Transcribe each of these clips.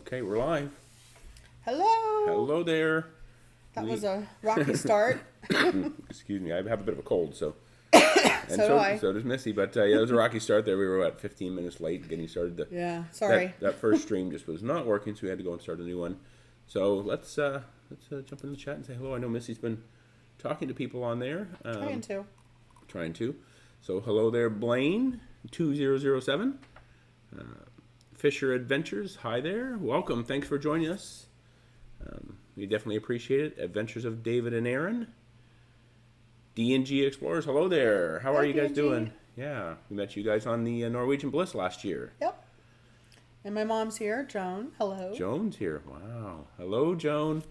Okay, we're live. Hello. Hello there. That was a rocky start. Excuse me, I have a bit of a cold, so. So do I. So does Missy, but it was a rocky start there. We were, 15 minutes late getting started. Yeah, sorry. That first stream just was not working, so we had to go and start a new one. So let's jump in the chat and say hello. I know Missy's been talking to people on there. Trying to. So hello there, Blaine, 2007. Fisher Adventures, hi there. Welcome. Thanks for joining us. We definitely appreciate it. Adventures of David and Aaron. D&G Explorers, hello there. How are you guys doing? Yeah, we met you guys on the Norwegian Bliss last year. Yep. And my mom's here, Joan. Hello. Joan's here. Wow. Hello, Joan.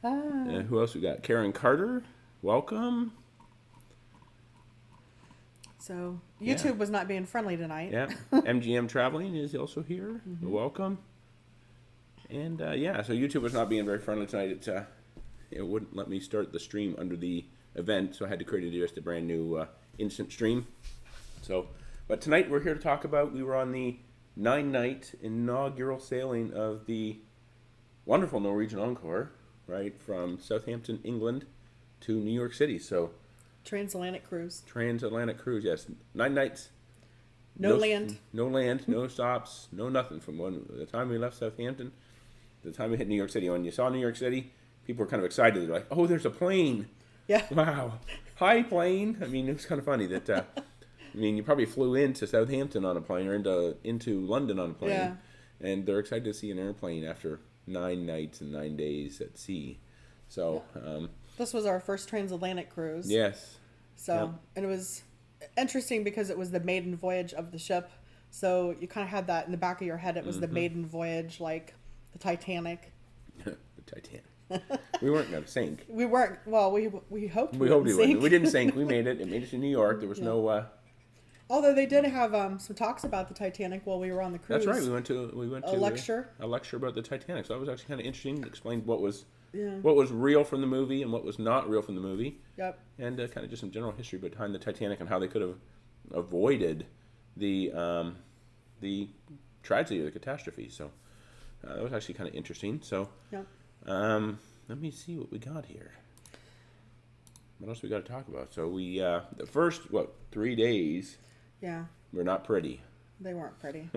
Who else we got? Karen Carter, welcome. So YouTube was not being friendly tonight. Yeah. MGM Traveling is also here. Mm-hmm. Welcome. And so YouTube was not being very friendly tonight. It wouldn't let me start the stream under the event, so I had to create just a brand new instant stream. So, but tonight we're here to talk about, we were on the 9-night inaugural sailing of the wonderful Norwegian Encore, right, from Southampton, England to New York City. So, Transatlantic cruise. Transatlantic cruise, yes. 9 nights. No land. No land, no stops, no nothing from the time we left Southampton to the time we hit New York City. When you saw New York City, people were kind of excited. They're like, oh, there's a plane. Yeah. Wow. Hi, plane. I mean, it was kind of funny that, you probably flew into Southampton on a plane or into London on a plane. Yeah. And they're excited to see an airplane after 9 nights and 9 days at sea. So, this was our first transatlantic cruise. Yes. So, and it was interesting because it was the maiden voyage of the ship. So you kind of had that in the back of your head. It was the maiden voyage, like the Titanic. The Titanic. We weren't going to sink. We weren't. Well, we hoped we hoped we wouldn't. We didn't sink. We made it. It made us to New York. There was no. Although they did have some talks about the Titanic while we were on the cruise. That's right. We went to a lecture. A lecture about the Titanic. So that was actually kind of interesting. It explained what was Yeah. what was real from the movie and what was not real from the movie. Yep. And kind of just some general history behind the Titanic and how they could have avoided the tragedy or the catastrophe. So that was actually kind of interesting. So Yep. Let me see what we got here. What else we got to talk about? So we the first 3 days. Yeah. Were not pretty. They weren't pretty.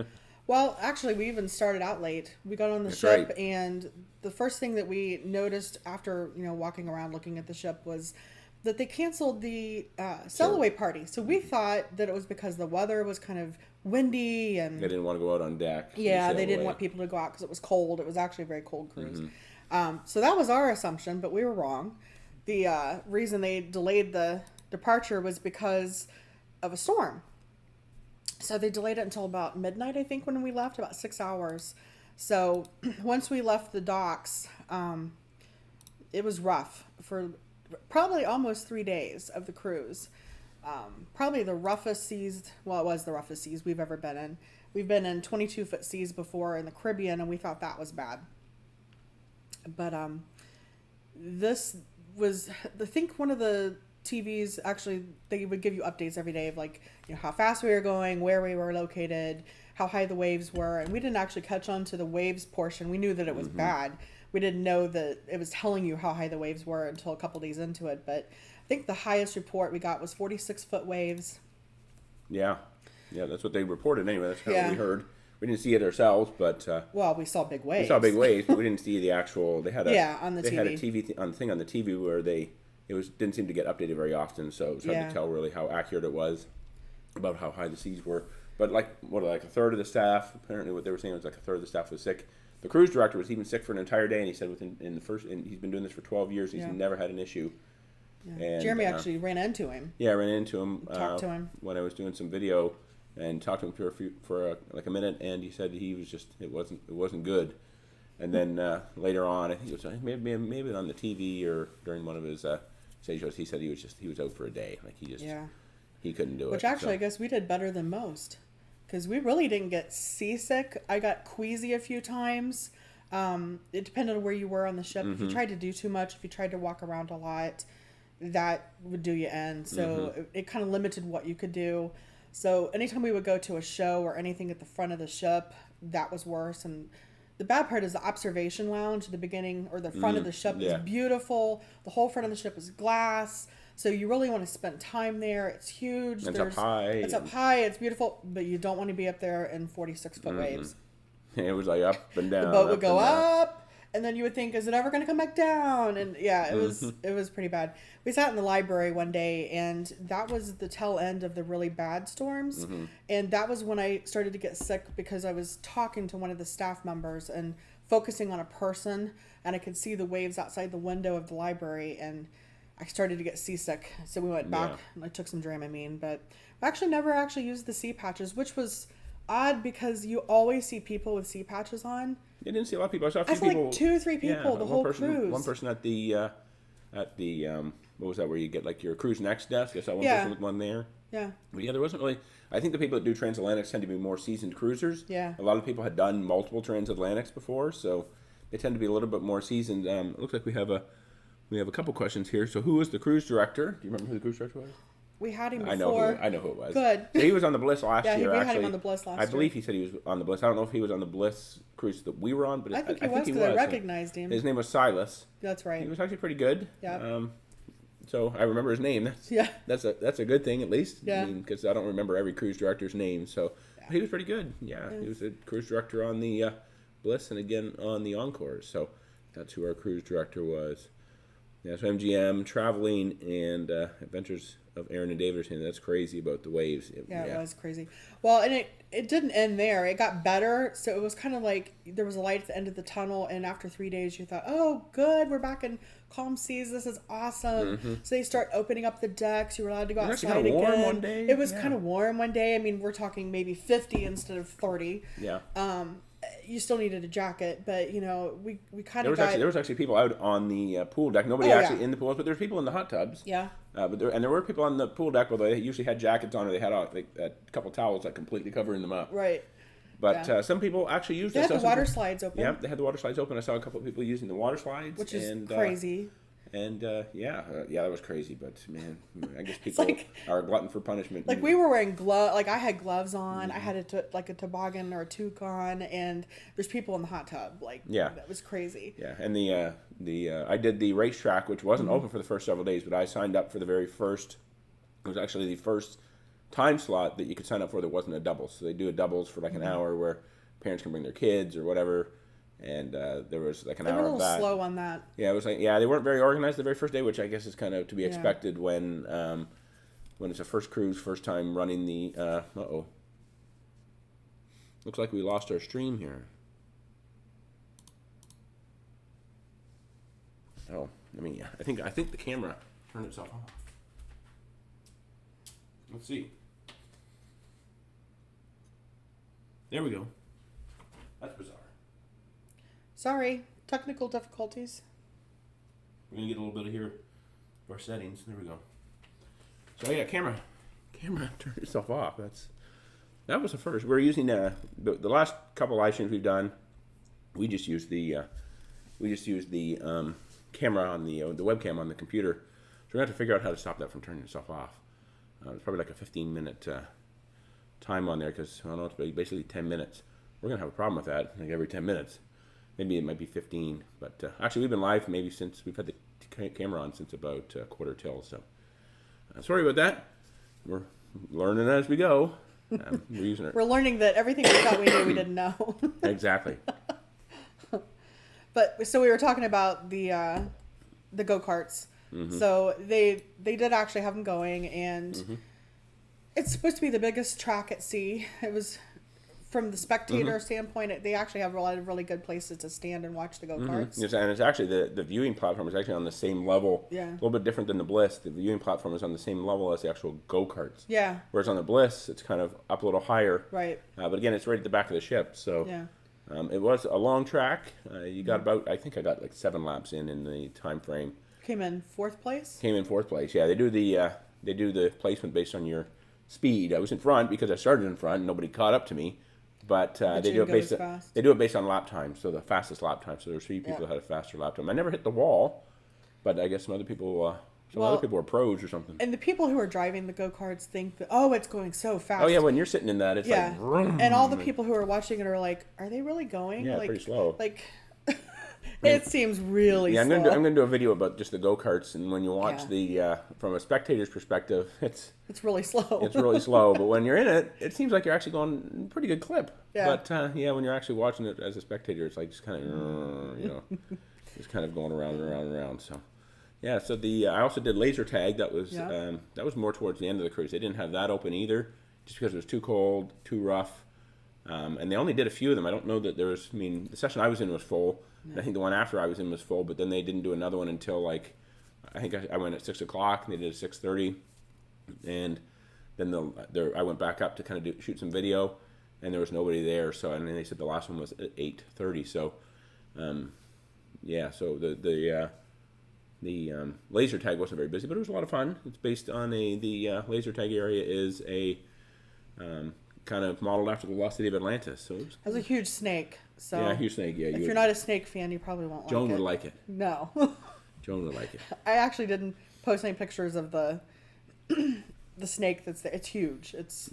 Well, actually, we even started out late. We got on the That's ship, right. and the first thing that we noticed after walking around looking at the ship was that they canceled the sail-away party. So we thought that it was because the weather was kind of windy and they didn't want to go out on deck. Yeah, they didn't want people to go out because it was cold. It was actually a very cold cruise. So that was our assumption, but we were wrong. The reason they delayed the departure was because of a storm. So they delayed it until about midnight, I think, when we left, about 6 hours. So once we left the docks, it was rough for probably almost 3 days of the cruise. Probably the roughest seas, well, it was the roughest seas we've ever been in. We've been in 22-foot seas before in the Caribbean, and we thought that was bad. But this was, I think one of the TVs, actually, they would give you updates every day of how fast we were going, where we were located, how high the waves were, and we didn't actually catch on to the waves portion. We knew that it was bad. We didn't know that it was telling you how high the waves were until a couple days into it, but I think the highest report we got was 46-foot waves. Yeah, that's what they reported anyway. That's what we heard. We didn't see it ourselves, but well, we saw big waves. We saw big waves, but we didn't see the actual. They had on the TV. They had a TV on the TV where didn't seem to get updated very often, so it was hard to tell really how accurate it was about how high the seas were. But like a third of the staff, apparently what they were saying was like a third of the staff was sick. The cruise director was even sick for an entire day, and he said he's been doing this for 12 years, he's never had an issue. Yeah. And Jeremy actually ran into him. Yeah, I ran into him. Talked to him when I was doing some video, and talked to him for a minute, and he said he was just it wasn't good. And then later on, I think it was maybe on the TV or during one of his stage shows, he said he was out for a day, like he couldn't do it. Which actually, I guess we did better than most, because we really didn't get seasick. I got queasy a few times. It depended on where you were on the ship. If you tried to do too much, if you tried to walk around a lot, that would do you in. So it kind of limited what you could do. So anytime we would go to a show or anything at the front of the ship, that was worse. And the bad part is the observation lounge at the begining or the front of the ship is beautiful. The whole front of the ship is glass. So you really want to spend time there. It's huge. It's up high. It's up high. It's beautiful. But you don't want to be up there in 46-foot waves. It was like up and down. The boat would go up, and then you would think, is it ever going to come back down? And yeah, it was pretty bad. We sat in the library one day, and that was the tail end of the really bad storms. And that was when I started to get sick because I was talking to one of the staff members and focusing on a person, and I could see the waves outside the window of the library, and I started to get seasick. So we went back and I took some Dramamine, but I actually never used the sea patches, which was odd because you always see people with sea patches on. You didn't see a lot of people. I saw a few people. Like 2 or 3 people the whole cruise. One person at the what was that where you get like your cruise next desk? I saw one person with one there. Yeah. But yeah, there wasn't really. I think the people that do Transatlantics tend to be more seasoned cruisers. Yeah. A lot of people had done multiple Transatlantics before, so they tend to be a little bit more seasoned. It looks like we have a couple questions here. So who was the cruise director? Do you remember who the cruise director was? We had him before. I know who it was. Good. So he was on the Bliss last year. Yeah, we had him on the Bliss last year. I believe he said he was on the Bliss. I don't know if he was on the Bliss cruise that we were on, but I think he was because I recognized him. His name was Silas. That's right. He was actually pretty good. Yeah. So I remember his name. That's a good thing at least. Yeah. Because I don't remember every cruise director's name. So he was pretty good. Yeah. He was a cruise director on the Bliss and again on the Encore. So that's who our cruise director was. Yeah, so MGM, Traveling, and Adventures of Aaron and David. That's crazy about the waves. It was crazy. Well, and it didn't end there. It got better. So it was kind of like there was a light at the end of the tunnel, and after 3 days, you thought, oh, good, we're back in calm seas. This is awesome. So they start opening up the decks. You were allowed to go outside again. It was kind of warm one day. It was kind of warm one day. I mean, we're talking maybe 50 instead of 30. Yeah. You still needed a jacket, but we kind of there was actually people out on the pool deck. Nobody in the pools, but there were people in the hot tubs. Yeah. But there were people on the pool deck, although they usually had jackets on, or they had a couple towels like completely covering them up. Right. But some people actually used. They had the water slides open. Yeah, they had the water slides open. I saw a couple of people using the water slides, which is crazy. And that was crazy. But man, I guess people are a glutton for punishment. Like we were wearing gloves. Like I had gloves on. I had a toboggan or a toque on, and there's people in the hot tub. That was crazy. Yeah, and I did the racetrack, which wasn't open for the first several days, but I signed up for the very first. It was actually the first time slot that you could sign up for that wasn't a double. So they do a doubles for like an hour where parents can bring their kids or whatever. And there was like an hour of that. They were a little slow on that. Yeah, it was they weren't very organized the very first day, which I guess is kind of to be expected when it's a first cruise, first time running the. Looks like we lost our stream here. Oh, I think the camera turned itself off. Let's see. There we go. That's bizarre. Sorry, technical difficulties. We're going to get a little bit of here of our settings. There we go. So yeah, camera turned itself off. That was the first. We're using the last couple live streams we've done. We just used the camera on the webcam on the computer. So we're going to have to figure out how to stop that from turning itself off. It's probably like a 15-minute time on there because I don't know, it's basically 10 minutes. We're going to have a problem with that, like every 10 minutes. Maybe it might be 15, but actually we've been live maybe since we've had the camera on since about quarter till. So sorry about that. We're learning as we go. We're using it. We're learning that everything we thought we knew we didn't know. Exactly. But so we were talking about the go-karts. So they did actually have them going, and it's supposed to be the biggest track at sea. It was. From the spectator standpoint, they actually have a lot of really good places to stand and watch the go-karts. Yes, and it's actually the viewing platform is actually on the same level. Yeah. A little bit different than the Bliss. The viewing platform is on the same level as the actual go-karts. Yeah. Whereas on the Bliss, it's kind of up a little higher. Right. But again, it's right at the back of the ship. So it was a long track. You got about, I think I got like 7 laps in the time frame. Came in 4th place? Came in 4th place. Yeah, they do the placement based on your speed. I was in front because I started in front and nobody caught up to me. But they do it based on lap time, so the fastest lap time. So there were 3 people that had a faster lap time. I never hit the wall, but I guess some other people Some other people are pros or something. And the people who are driving the go-karts think that, oh, it's going so fast. Oh, yeah, when you're sitting in that, it's like... Vroom. And all the people who are watching it are like, are they really going? Yeah, like, pretty slow. Like, it seems really slow. I'm going to do a video about just the go-karts, and when you watch the... from a spectator's perspective, it's really slow. It's really slow, but when you're in it, it seems like you're actually going pretty good clip. Yeah. But, when you're actually watching it as a spectator, it's like just kind of, just kind of going around and around and around, so... Yeah, so I also did laser tag. That was more towards the end of the cruise. They didn't have that open either, just because it was too cold, too rough, and they only did a few of them. I don't know that there was. I mean, the session I was in was full. Yeah. I think the one after I was in was full, but then they didn't do another one until I think I went at 6 o'clock, and they did at 6:30, and then I went back up to kind of shoot some video, and there was nobody there. So and then they said the last one was at 8:30. So, so the laser tag wasn't very busy, but it was a lot of fun. It's based on the laser tag area is a kind of modeled after the lost city of Atlantis. So it was a huge snake. So yeah, huge snake. Yeah, if you're not a snake fan, you probably won't like it. Joan would like it. No. Joan would like it. I actually didn't post any pictures of the snake that's there. It's huge. It's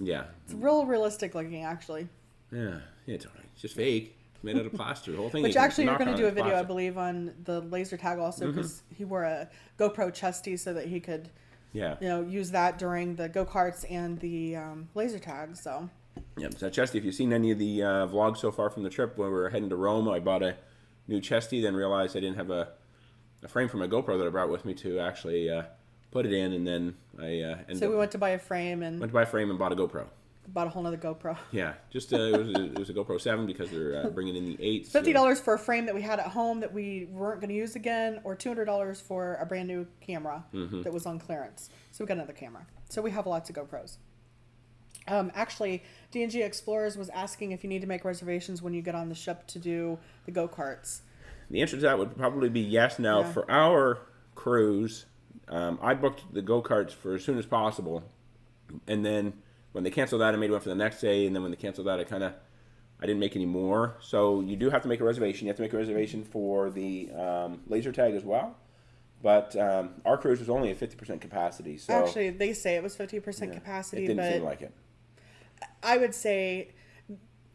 real realistic looking, actually. Yeah, it's all right. It's just fake. Made out of plaster. The whole thing. Which actually, you're going to do a video, I believe, on the laser tag also, because he wore a GoPro chesty so that he could, use that during the go-karts and the laser tag. So. Yeah, so chesty. If you've seen any of the vlogs so far from the trip, when we were heading to Rome, I bought a new chesty. Then realized I didn't have a frame for my GoPro that I brought with me to actually put it in, and then I. So we went to buy a frame and. Went to buy a frame and bought a GoPro. Bought a whole nother GoPro. Yeah, just it was a GoPro 7 because they're bringing in the 8. $50 for a frame that we had at home that we weren't going to use again, or $200 for a brand new camera that was on clearance. So we got another camera. So we have lots of GoPros. Actually, D&G Explorers was asking if you need to make reservations when you get on the ship to do the go-karts. The answer to that would probably be yes. Now, for our cruise, I booked the go-karts for as soon as possible, and then when they canceled that, I made one for the next day, and then when they canceled that, I didn't make any more. So you do have to make a reservation. You have to make a reservation for the laser tag as well. But our cruise was only at 50% capacity. So actually, they say it was 50% capacity, it didn't seem like it. I would say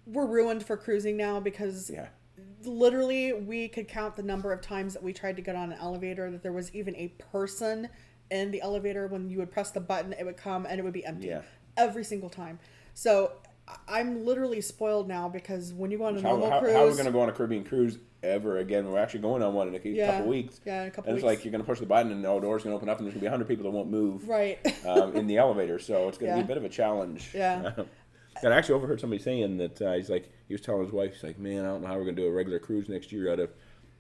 we're ruined for cruising now because literally we could count the number of times that we tried to get on an elevator that there was even a person in the elevator. When you would press the button, it would come and it would be empty. Yeah. Every single time. So I'm literally spoiled now because when you go on a normal cruise... How are we going to go on a Caribbean cruise ever again? We're actually going on one in a couple weeks. Yeah, in a couple weeks. And it's like you're going to push the button and the door's going to open up and there's going to be 100 people that won't move in the elevator. So it's going to be a bit of a challenge. Yeah. And I actually overheard somebody saying that he was telling his wife, he's like, man, I don't know how we're going to do a regular cruise next year out of...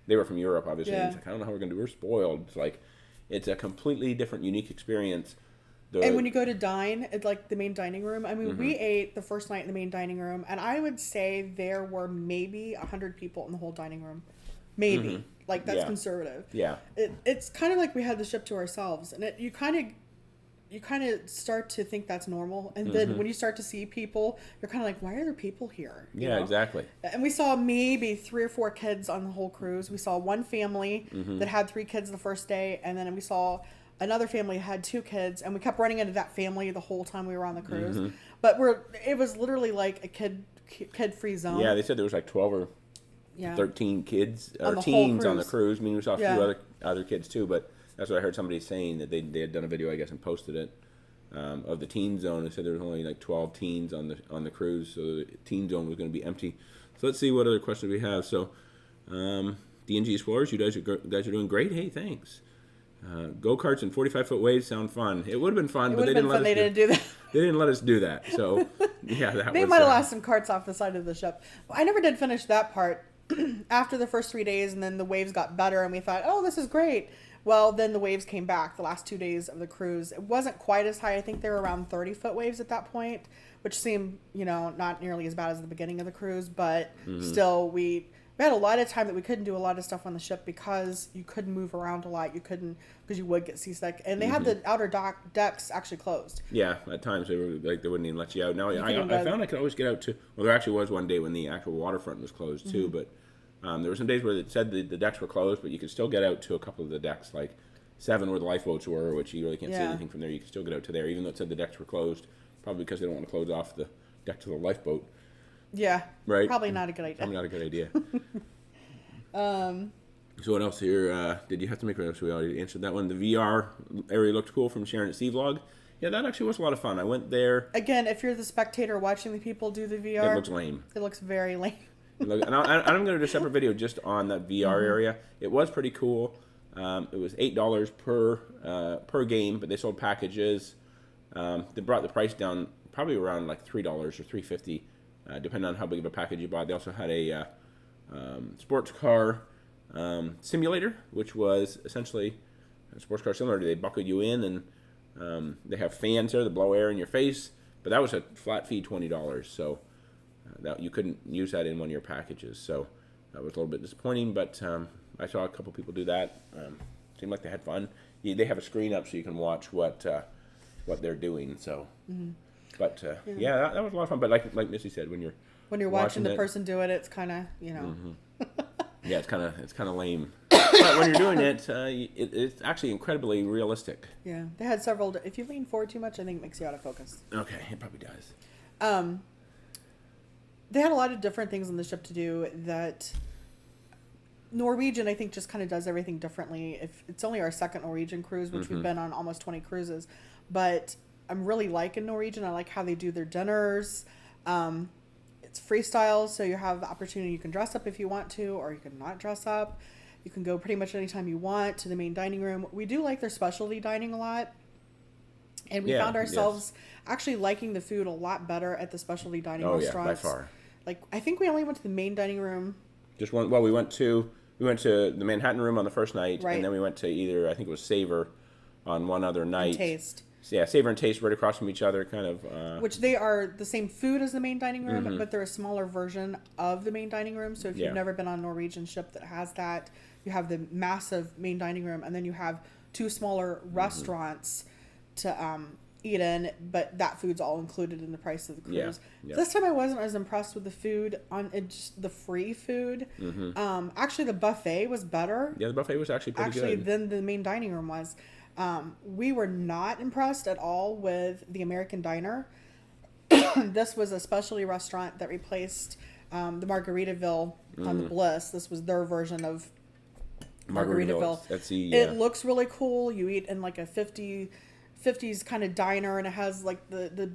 They were from Europe, obviously. Yeah. He's like, I don't know how we're going to do. We're spoiled. It's like, it's a completely different, unique experience. And when you go to dine at like the main dining room, I mean, we ate the first night in the main dining room, and I would say there were maybe 100 people in the whole dining room. Maybe. Like, that's conservative. Yeah. It's kind of like we had the ship to ourselves, and you kind of start to think that's normal, and then when you start to see people, you're kind of like, why are there people here? You know? Exactly. And we saw maybe 3 or 4 kids on the whole cruise. We saw one family that had 3 kids the first day, and then we saw another family had 2 kids, and we kept running into that family the whole time we were on the cruise. But it was literally like a kid-free zone. Yeah, they said there was like 12 or 13 kids or teens on the cruise. I mean, we saw a few other kids too, but that's what I heard somebody saying, that they had done a video, I guess, and posted it of the teen zone. They said there was only like 12 teens on the cruise, so the teen zone was going to be empty. So let's see what other questions we have. So, D&G Explorers, you guys are doing great. Hey, thanks. Go-karts and 45-foot waves sound fun. It would have been fun, but they didn't let us do that. They didn't let us do that. So, they might have lost some carts off the side of the ship. I never did finish that part after the first 3 days, and then the waves got better, and we thought, oh, this is great. Well, then the waves came back the last 2 days of the cruise. It wasn't quite as high. I think they were around 30-foot waves at that point, which seemed, not nearly as bad as the beginning of the cruise, but still, we had a lot of time that we couldn't do a lot of stuff on the ship because you couldn't move around a lot. You couldn't, because you would get seasick. And they had the outer decks actually closed. Yeah, at times they were like, they wouldn't even let you out. Now, I found I could always get out to, well, there actually was one day when the actual waterfront was closed too, but there were some days where it said the decks were closed, but you could still get out to a couple of the decks, like 7 where the lifeboats were, which you really can't see anything from there. You can still get out to there, even though it said the decks were closed, probably because they don't want to close off the deck to the lifeboat. Yeah. Right? Probably not a good idea. Probably not a good idea. So what else here? Did you have to make one? We already answered that one. The VR area looked cool from Sharon at Sea Vlog. Yeah, that actually was a lot of fun. I went there. Again, if you're the spectator watching the people do the VR, it looks lame. It looks very lame. And I'm going to do a separate video just on that VR area. It was pretty cool. It was $8 per game, but they sold packages. They brought the price down probably around like $3 or $3.50, depending on how big of a package you bought. They also had a sports car simulator, which was essentially a sports car simulator. They buckle you in, and they have fans there that blow air in your face. But that was a flat fee, $20. So that you couldn't use that in one of your packages. So that was a little bit disappointing. But I saw a couple people do that. Seemed like they had fun. They have a screen up so you can watch what they're doing. So, but yeah, that was a lot of fun. But like Missy said, when you're watching the person do it, it's kind of yeah, it's kind of lame. But when you're doing it, it's actually incredibly realistic. Yeah, they had several. If you lean forward too much, I think it makes you out of focus. Okay, it probably does. They had a lot of different things on the ship to do that. Norwegian, I think, just kind of does everything differently. If it's only our second Norwegian cruise, which we've been on almost 20 cruises, but I'm really liking Norwegian. I like how they do their dinners. It's freestyle, so you have the opportunity. You can dress up if you want to, or you can not dress up. You can go pretty much anytime you want to the main dining room. We do like their specialty dining a lot, and we found ourselves actually liking the food a lot better at the specialty dining restaurants. Yeah, by far. Like, I think we only went to the main dining room. Just one. Well, we went to the Manhattan room on the first night, right. And then we went to either, I think it was Savor on one other night. And Taste. Yeah, Savor and Taste right across from each other, kind of. Which they are the same food as the main dining room, but they're a smaller version of the main dining room. So if you've never been on a Norwegian ship that has that, you have the massive main dining room, and then you have 2 smaller restaurants to eat in, but that food's all included in the price of the cruise. Yeah. This time I wasn't as impressed with the food on just the free food. Actually, the buffet was better. Yeah, the buffet was actually pretty good. Than the main dining room was. We were not impressed at all with the American Diner. This was a specialty restaurant that replaced the Margaritaville on the Bliss. This was their version of Margaritaville. It looks really cool. You eat in like a 50s kind of diner, and it has like the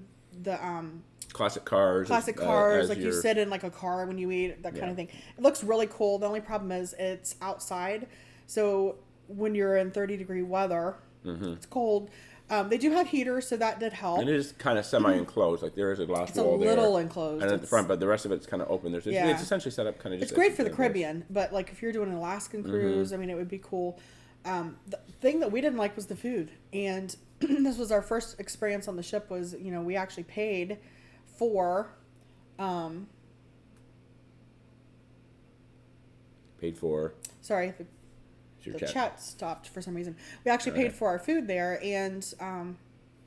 classic cars. Like you sit in like a car when you eat, that kind of thing. It looks really cool. The only problem is it's outside. So when you're in 30-degree weather, it's cold. They do have heaters, so that did help. And it is kind of semi-enclosed. Like there is a glass wall there. It's a little enclosed. And at the front, but the rest of it's kind of open. It's essentially set up kind of just... It's great for the Caribbean, but like if you're doing an Alaskan cruise, I mean, it would be cool. The thing that we didn't like was the food. And this was our first experience on the ship was, we actually paid for... Sorry, the chat stopped for some reason. We actually paid for our food there, and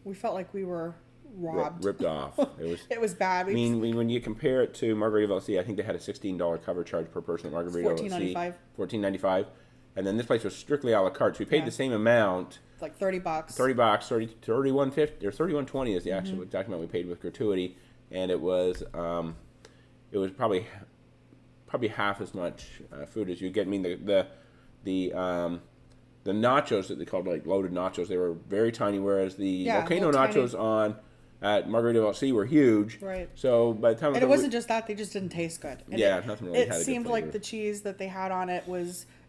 we felt like we were robbed. Ripped off. It was bad. When you compare it to Margaritaville at Sea, I think they had a $16 cover charge per person at Margaritaville at Sea. $14.95. And then this place was strictly a la carte. So we paid the same amount. Like $30. $31.50 or $31.20 is the actual exact amount we paid with gratuity, and it was probably half as much food as you get. I mean the nachos that they called like loaded nachos, they were very tiny, whereas the volcano nachos at Margaritaville at Sea were huge. Right. So by the time it wasn't just that, they just didn't taste good. And nothing really had a good flavor. It seemed like the cheese that they had on it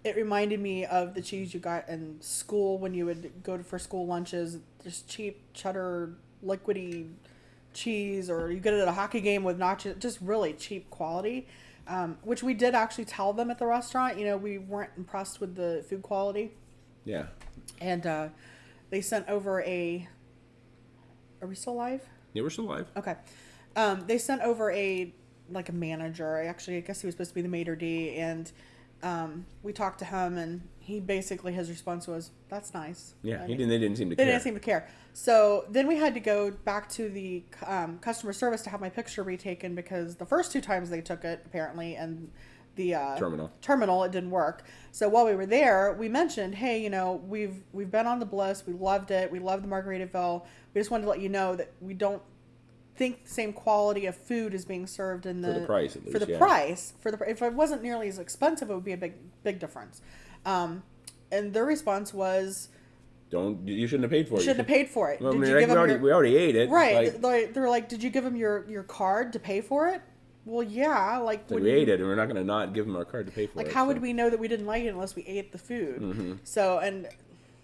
it reminded me of the cheese you got in school when you would go for school lunches, just cheap cheddar liquidy cheese, or you get it at a hockey game with nachos, just really cheap quality. Which we did actually tell them at the restaurant. We weren't impressed with the food quality. Yeah. And they sent over Are we still live? Yeah, we're still live. Okay. They sent over a manager. I guess he was supposed to be the maitre d', and we talked to him, and he basically, his response was, "That's nice." Yeah, they didn't seem to care. They didn't seem to care. So then we had to go back to the customer service to have my picture retaken, because the first 2 times they took it, apparently, and the terminal, it didn't work. So while we were there, we mentioned, hey, you know, we've been on the Bliss, we loved it, we loved the Margaritaville. We just wanted to let you know that we don't think the same quality of food is being served in for the price at least, for the price. If it wasn't nearly as expensive, it would be a big difference. And their response was, you shouldn't have paid for it. You shouldn't have paid for it. Well, we already ate it. Right. They were like, did you give them your card to pay for it? Well, yeah. Like we ate it, and we're not going to not give them our card to pay for it. Like, how would we know that we didn't like it unless we ate the food? Mm-hmm. So, and it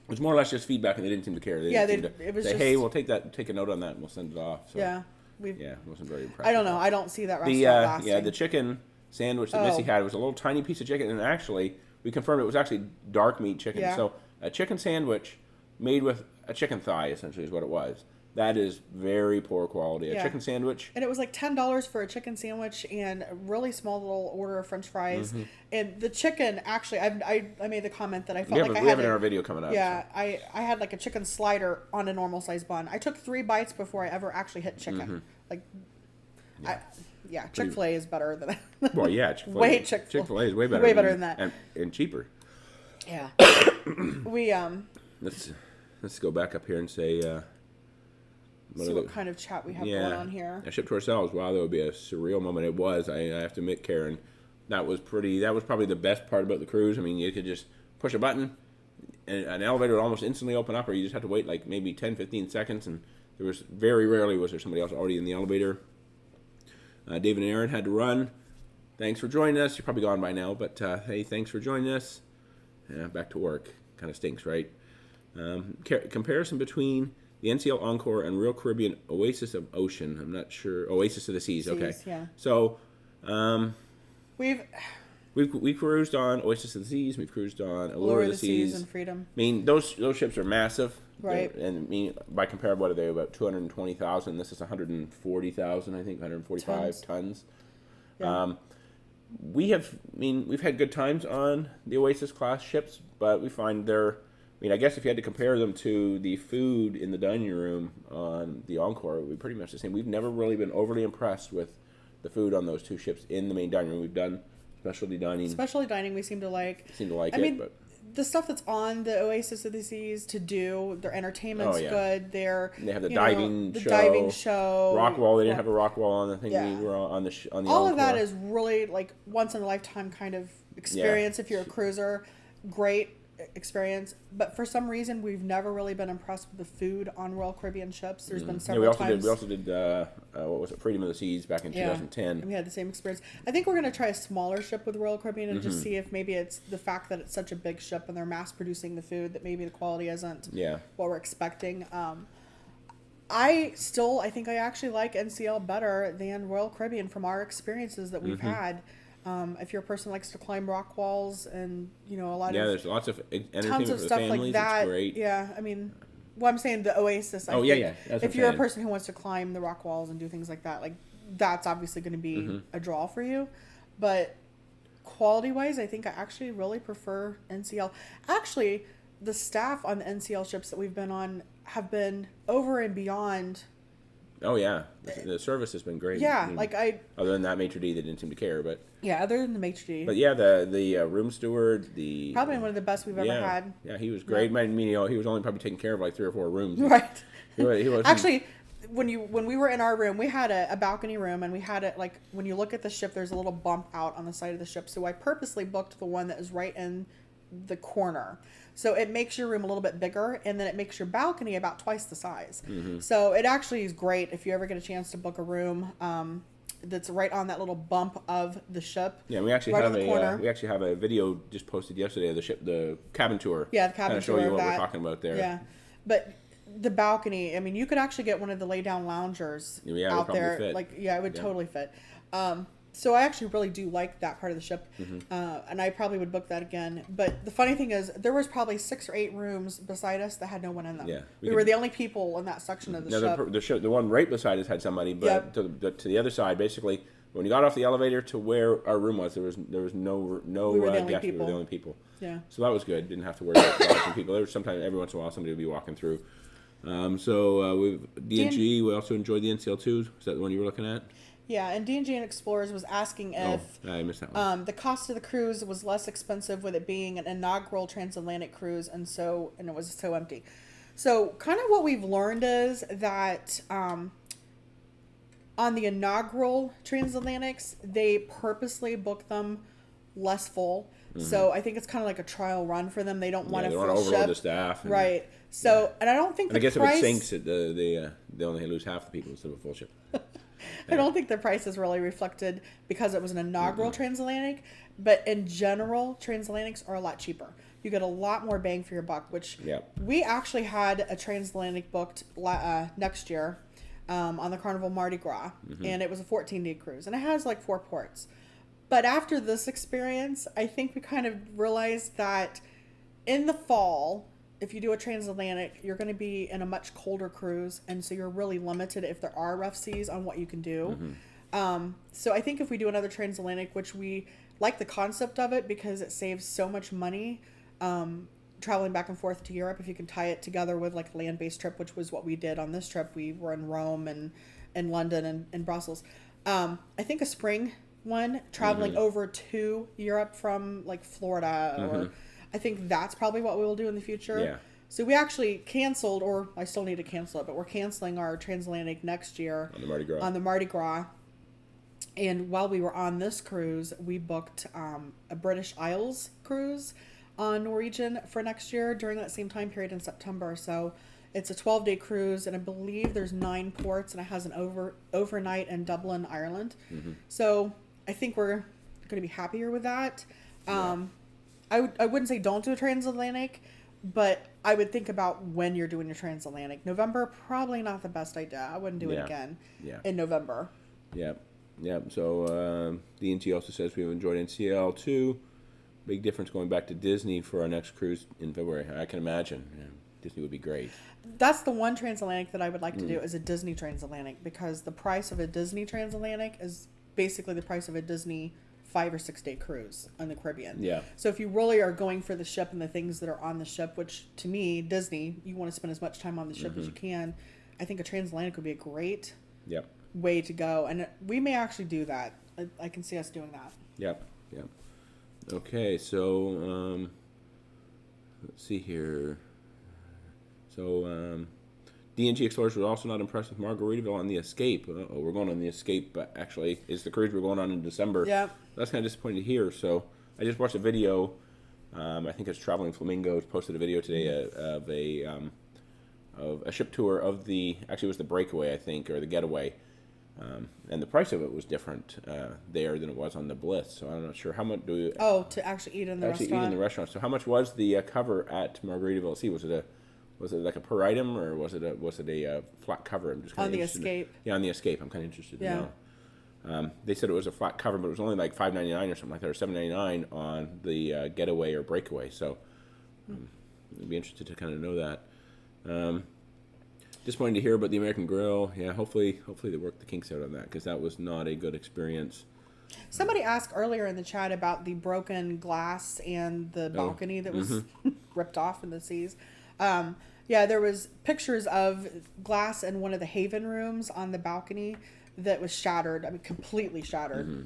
was more or less just feedback, and they didn't seem to care. It was say, just, hey, we'll take a note on that, and we'll send it off. So, yeah. It wasn't very impressive. I don't know. I don't see that restaurant lasting. The chicken sandwich that Missy had was a little tiny piece of chicken, and actually, we confirmed it was actually dark meat chicken. Yeah. So, a chicken sandwich made with a chicken thigh, essentially, is what it was. That is very poor quality. A chicken sandwich. And it was like $10 for a chicken sandwich and a really small little order of French fries. Mm-hmm. And the chicken, actually, I made the comment that I felt we have it in our video coming up. Yeah, so. I had like a chicken slider on a normal size bun. I took 3 bites before I ever actually hit chicken. Mm-hmm. Like, Chick-fil-A is better than that. Well, yeah, Chick-fil-A is way better. Way better than that. And cheaper. Yeah. We Let's go back up here and say... see what kind of chat we have going on here. A ship to ourselves. Wow, that would be a surreal moment. It was. I have to admit, Karen, that was probably the best part about the cruise. I mean, you could just push a button, and an elevator would almost instantly open up, or you just have to wait like maybe 10, 15 seconds, and there was very rarely was there somebody else already in the elevator. David and Aaron had to run. Thanks for joining us. You're probably gone by now, but hey, thanks for joining us. Back to work. Kind of stinks, right? Comparison between the NCL Encore and Royal Caribbean Oasis of Ocean. I'm not sure. Oasis of the Seas. Okay. Yeah. So, we cruised on Oasis of the Seas. We've cruised on Allure of the Seas and Freedom. I mean, those ships are massive. Right. And I mean, by comparison, what are they? About 220,000. This is 140,000. I think 145 tons. Yeah. We've had good times on the Oasis class ships, but we find I guess if you had to compare them to the food in the dining room on the Encore, it would be pretty much the same. We've never really been overly impressed with the food on those two ships in the main dining room. We've done specialty dining. Specialty dining we seem to like. I mean, but the stuff that's on the Oasis of the Seas to do, their entertainment's good. They have the diving show. Rock wall. They didn't have a rock wall on the thing we were on the All Encore. of that is really like once in a lifetime kind of experience. If you're a cruiser, great experience, but for some reason we've never really been impressed with the food on Royal Caribbean ships. There's been several times. We also did what was it, Freedom of the Seas back in 2010. And we had the same experience. I think we're going to try a smaller ship with Royal Caribbean and just see if maybe it's the fact that it's such a big ship and they're mass producing the food that maybe the quality isn't what we're expecting. I think I actually like NCL better than Royal Caribbean from our experiences that we've had. If you're a person who likes to climb rock walls and, a lot of... there's lots of entertainment tons of for the stuff families. like that. It's great. Yeah, I mean, I'm saying the Oasis. If you're a person who wants to climb the rock walls and do things like that, like, that's obviously going to be a draw for you. But quality-wise, I think I actually really prefer NCL. Actually, the staff on the NCL ships that we've been on have been over and beyond... Oh, yeah. The service has been great. Yeah, other than that maitre d', they didn't seem to care, but... Yeah, other than the maitre d'. But yeah, the room steward, probably one of the best we've ever had. Yeah, he was great. Yeah. I mean, he was only probably taking care of like 3 or 4 rooms. Right. He was Actually, when we were in our room, we had a balcony room, and we had it like when you look at the ship, there's a little bump out on the side of the ship. So I purposely booked the one that is right in the corner. So it makes your room a little bit bigger, and then it makes your balcony about twice the size. Mm-hmm. So it actually is great if you ever get a chance to book a room that's right on that little bump of the ship. Yeah, we actually have a video just posted yesterday of the ship, the cabin tour. Yeah, the cabin tour. Kind of show you what we're talking about there. Yeah, but the balcony. I mean, you could actually get one of the lay down loungers out there. Fit. It would totally fit. So I actually really do like that part of the ship, and I probably would book that again. But the funny thing is, there was probably 6 or 8 rooms beside us that had no one in them. Yeah, we were the only people in that section of the ship. The one right beside us had somebody, but to the other side, basically, when you got off the elevator to where our room was, there was no we were the only guests. people. We were the only people. Yeah. So that was good. Didn't have to worry about people. There was sometimes every once in a while somebody would be walking through. So with D&G, we also enjoyed the NCL2. Is that the one you were looking at? Yeah, and D&G and Explorers was asking if I missed that one. the cost of the cruise was less expensive with it being an inaugural transatlantic cruise, and it was so empty. So kind of what we've learned is that on the inaugural transatlantics, they purposely book them less full. Mm-hmm. So I think it's kind of like a trial run for them. They don't want to overload the staff. Right. So, and I don't think I guess price... if it sinks, they only lose half the people instead of a full ship. I don't think the price is really reflected because it was an inaugural transatlantic. But in general, transatlantics are a lot cheaper. You get a lot more bang for your buck, which we actually had a transatlantic booked next year on the Carnival Mardi Gras. Mm-hmm. And it was a 14-day cruise. And it has like 4 ports. But after this experience, I think we kind of realized that in the fall, if you do a transatlantic, you're going to be in a much colder cruise. And so you're really limited if there are rough seas on what you can do. Mm-hmm. So I think if we do another transatlantic, which we like the concept of it because it saves so much money traveling back and forth to Europe, if you can tie it together with like a land-based trip, which was what we did on this trip. We were in Rome and in London and Brussels. I think a spring one traveling over to Europe from like Florida or I think that's probably what we will do in the future. Yeah. So we actually canceled, or I still need to cancel it, but we're canceling our transatlantic next year on the Mardi Gras. And while we were on this cruise, we booked a British Isles cruise on Norwegian for next year during that same time period in September. So it's a 12-day cruise, and I believe there's 9 ports, and it has an overnight in Dublin, Ireland. Mm-hmm. So I think we're going to be happier with that. I wouldn't say don't do a transatlantic, but I would think about when you're doing your transatlantic. November, probably not the best idea. I wouldn't do it again in November. Yeah. So DNT also says we've enjoyed NCL too. Big difference going back to Disney for our next cruise in February. I can imagine. Yeah, Disney would be great. That's the one transatlantic that I would like to do is a Disney transatlantic, because the price of a Disney transatlantic is basically the price of a Disney 5 or 6 day cruise on the Caribbean. Yeah. So if you really are going for the ship and the things that are on the ship, which to me, Disney, you want to spend as much time on the ship as you can. I think a transatlantic would be a great way to go. And we may actually do that. I can see us doing that. Yep. Okay, so let's see here. So D&G Explorers were also not impressed with Margaritaville on the Escape. We're going on the Escape, but actually it's the cruise we're going on in December. Yeah. That's kind of disappointing to hear. So I just watched a video. I think it's Traveling Flamingos posted a video today of a ship tour of actually it was the Breakaway, I think, or the Getaway. And the price of it was different there than it was on the Bliss. So I'm not sure how much do we... to actually eat in the restaurant. Eat in the restaurant. So how much was the cover at Margaritaville Sea? Was it like a per item, or was it a flat cover? I'm just on the Escape. On the Escape. I'm kind of interested to know. They said it was a flat cover, but it was only like $5.99 or something like that, or $7.99 on the Getaway or Breakaway. So I'd be interested to kind of know that. Disappointing to hear about the American Grill. Yeah, hopefully they work the kinks out on that, because that was not a good experience. Somebody asked earlier in the chat about the broken glass and the balcony that was ripped off in the seas. There was pictures of glass in one of the Haven rooms on the balcony that was shattered. I mean, completely shattered. Mm-hmm.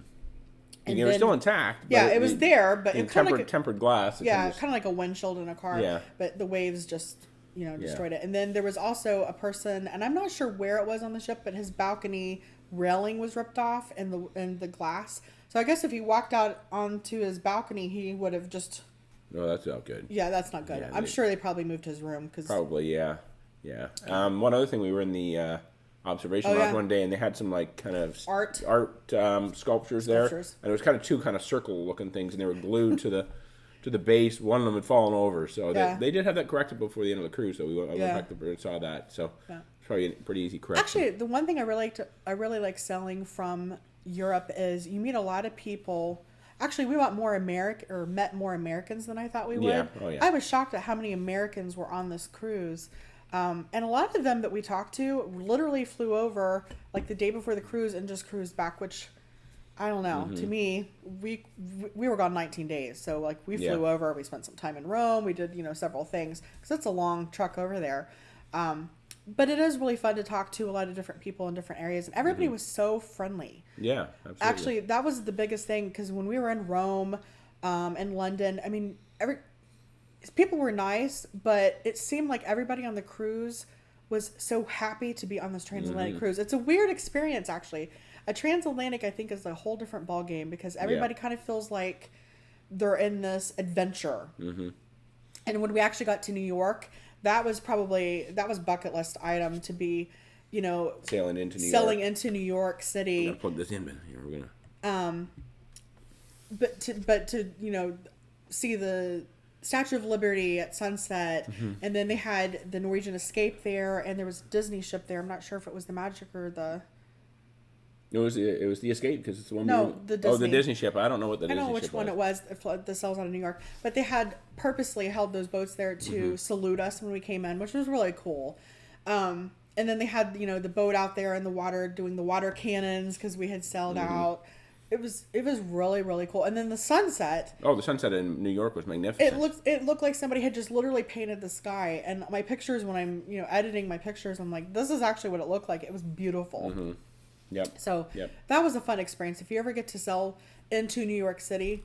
And it was still intact. Yeah, it was there, but it kind of like tempered glass. Yeah, kind of like a windshield in a car. Yeah. But the waves just destroyed it. And then there was also a person, and I'm not sure where it was on the ship, but his balcony railing was ripped off and the glass. So I guess if he walked out onto his balcony, he would have just... No, that's not good. Yeah, that's not good. I'm sure they probably moved his room. Probably, yeah. One other thing, we were in the observation lounge one day, and they had some like kind of art sculptures there. And it was kind of 2 kind of circle-looking things, and they were glued to the base. One of them had fallen over, so they did have that corrected before the end of the cruise. So I went back there and saw that. So it's probably a pretty easy correction. Actually, the one thing I really like selling from Europe is you meet a lot of people. Actually, we met more Americans than I thought we would. Yeah. Oh, yeah. I was shocked at how many Americans were on this cruise. And a lot of them that we talked to literally flew over like the day before the cruise and just cruised back, which I don't know. To me, we were gone 19 days. So like we flew over, we spent some time in Rome. We did, several things because it's a long trek over there. But it is really fun to talk to a lot of different people in different areas. And everybody was so friendly. Yeah, absolutely. Actually, that was the biggest thing, because when we were in Rome and London, I mean, people were nice, but it seemed like everybody on the cruise was so happy to be on this transatlantic cruise. It's a weird experience, actually. A transatlantic, I think, is a whole different ball game, because everybody kind of feels like they're in this adventure. And when we actually got to New York, that was bucket list item to be, you know, sailing into New York City. I'm gonna plug this in, man. Here we're gonna. But to you know, see the Statue of Liberty at sunset, and then they had the Norwegian Escape there, and there was a Disney ship there. I'm not sure if it was the Magic or the. It was the Escape, because it's the one. The Disney. Oh, the Disney ship. I don't know what the Disney ship was. I know which one it was. The sails out of New York, but they had purposely held those boats there to salute us when we came in, which was really cool. And then they had, you know, the boat out there in the water doing the water cannons, because we had sailed out. It was really, really cool. And then the sunset. Oh, the sunset in New York was magnificent. It looked like somebody had just literally painted the sky. And my pictures, when I'm, you know, editing my pictures, I'm like, this is actually what it looked like. It was beautiful. Yep. So that was a fun experience. If you ever get to sail into New York City.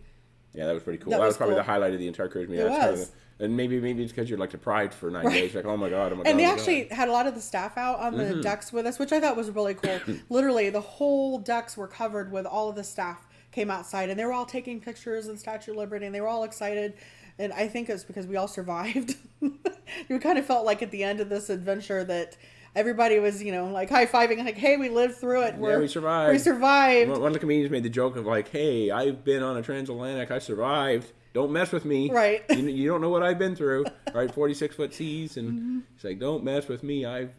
Yeah, that was pretty cool. That was probably the highlight of the entire cruise. It was. And maybe it's because you're like deprived for 9 days. Like, oh my god, And they actually had a lot of the staff out on the decks with us, which I thought was really cool. Literally, the whole decks were covered with all of the staff came outside, and they were all taking pictures of the Statue of Liberty, and they were all excited. And I think it's because we all survived. You kind of felt like at the end of this adventure that everybody was, you know, like high-fiving, like, hey, we lived through it. We survived. We survived. One of the comedians made the joke of like, hey, I've been on a transatlantic. I survived. Don't mess with me. Right. You don't know what I've been through. Right, 46-foot seas. And it's like, don't mess with me. I've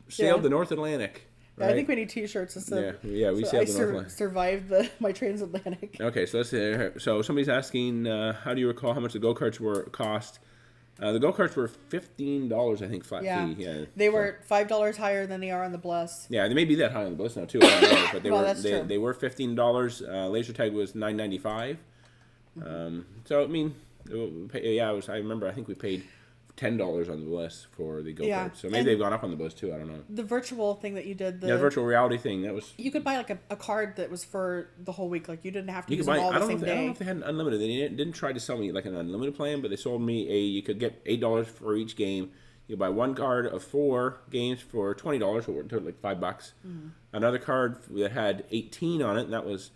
sailed the North Atlantic. Right? I think we need T-shirts that said, we sailed the North Atlantic. Survived my transatlantic. Okay, so let's see. So somebody's asking, how do you recall how much the go-karts cost? The go-karts were $15, I think, flat fee. Yeah, they were $5 higher than they are on the Bliss. Yeah, they may be that high on the Bliss now too. I don't know, but they were $15. Laser tag was $9.95. So I mean, I remember. I think we paid $10 on the Bliss for the go-karts. Yeah. So maybe they've gone up on the Bliss too. I don't know. The virtual thing that you did. The virtual reality thing, that was. You could buy like a card that was for the whole week. Like you didn't have to use them all the same day. I don't know if they had an unlimited. They didn't try to sell me like an unlimited plan, but they sold me you could get $8 for each game. You could buy one card of 4 games for $20, so it took like $5. Another card that had 18 on it, and that was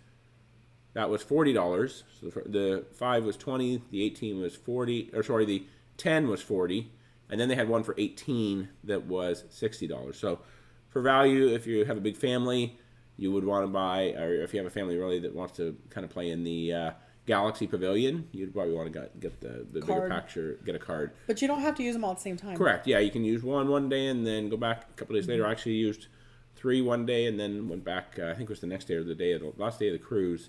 $40. So the 5 was 20, the 18 was 40, or sorry, the 10 was 40, and then they had one for 18 that was $60. So for value, if you have a big family, you would want to buy, or if you have a family really that wants to kind of play in the Galaxy Pavilion, you'd probably want to get the bigger picture, get a card. But you don't have to use them all at the same time. Correct. Yeah, you can use one day and then go back a couple days later. I actually used 3 one day and then went back, I think it was the next day or the last day of the cruise,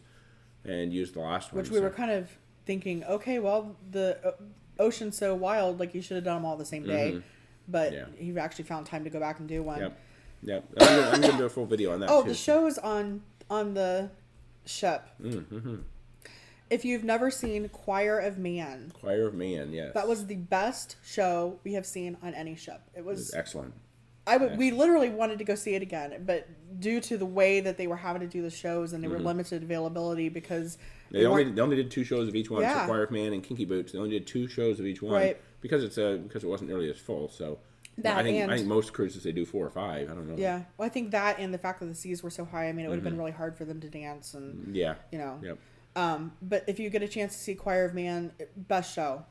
and used the last one. Which we were kind of thinking, okay, well, the ocean's so wild, like you should have done them all the same day. But you've actually found time to go back and do one. Yep. I'm going to do a full video on that too. The show's on the ship. If you've never seen Choir of Man. Choir of Man, yes. That was the best show we have seen on any ship. It was excellent. We literally wanted to go see it again, but due to the way that they were having to do the shows and they were limited availability because they only did 2 shows of each one. So Choir of Man and Kinky Boots, they only did 2 shows of each one because it wasn't nearly as full. So I think most cruises they do 4 or 5. I don't know. Yeah, well, I think that and the fact that the seas were so high, I mean, it would have been really hard for them to dance and you know. Yep. But if you get a chance to see Choir of Man, best show.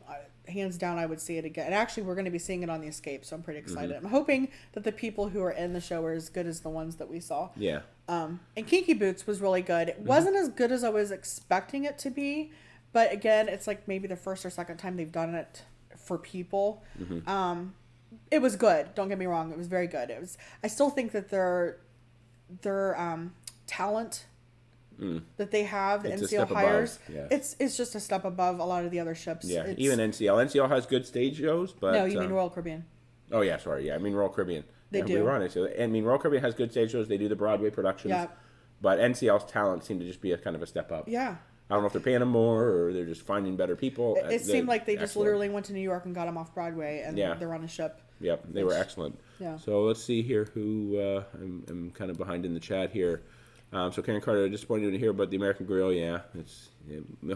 Hands down, I would see it again. And actually, we're going to be seeing it on the Escape, so I'm pretty excited. I'm hoping that the people who are in the show are as good as the ones that we saw. Yeah. And Kinky Boots was really good. It wasn't as good as I was expecting it to be, but again, it's like maybe the first or second time they've done it for people. It was good. Don't get me wrong. It was very good. I still think that their talent that they have, the NCL hires, it's just a step above a lot of the other ships. Yeah, even NCL. NCL has good stage shows, but... No, you mean Royal Caribbean. Oh, yeah, sorry. Yeah, I mean Royal Caribbean. They do. I mean, Royal Caribbean has good stage shows. They do the Broadway productions. Yeah. But NCL's talent seemed to just be a kind of a step up. Yeah. I don't know if they're paying them more or they're just finding better people. It seemed like they just literally went to New York and got them off Broadway, and they're on a ship. Yep, they were excellent. Yeah. So let's see here who I'm kind of behind in the chat here. So Karen Carter, disappointed to hear about the American Grill. Yeah,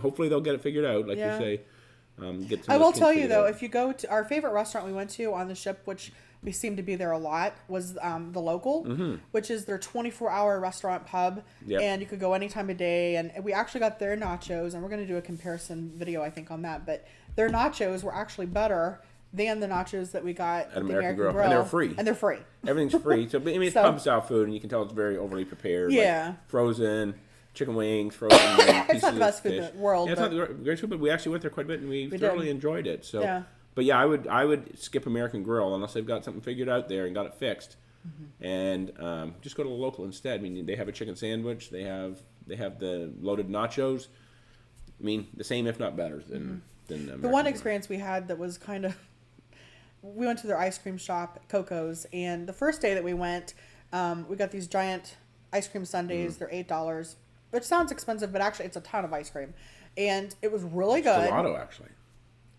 hopefully they'll get it figured out, like you say. I will tell you though, if you go to our favorite restaurant we went to on the ship, which we seem to be there a lot, was the Local, which is their 24-hour restaurant pub, and you could go any time of day. And we actually got their nachos, and we're going to do a comparison video, I think, on that. But their nachos were actually better than the nachos that we got at the American Grill. And they're free. And they're free. Everything's free. So, I mean, it's pub style food, and you can tell it's very overly prepared. Yeah. Like frozen chicken wings, frozen it's not the best food in the world. Yeah, it's not the great food, but we actually went there quite a bit, and we thoroughly enjoyed it. So, but yeah, I would skip American Grill unless they've got something figured out there and got it fixed, and just go to the Local instead. I mean, they have a chicken sandwich. They have the loaded nachos. I mean, the same if not better than American the one experience we had that was kind of. We went to their ice cream shop, Coco's, and the first day that we went, we got these giant ice cream sundaes. They're $8, which sounds expensive, but actually it's a ton of ice cream. And it was really good. Gelato, actually.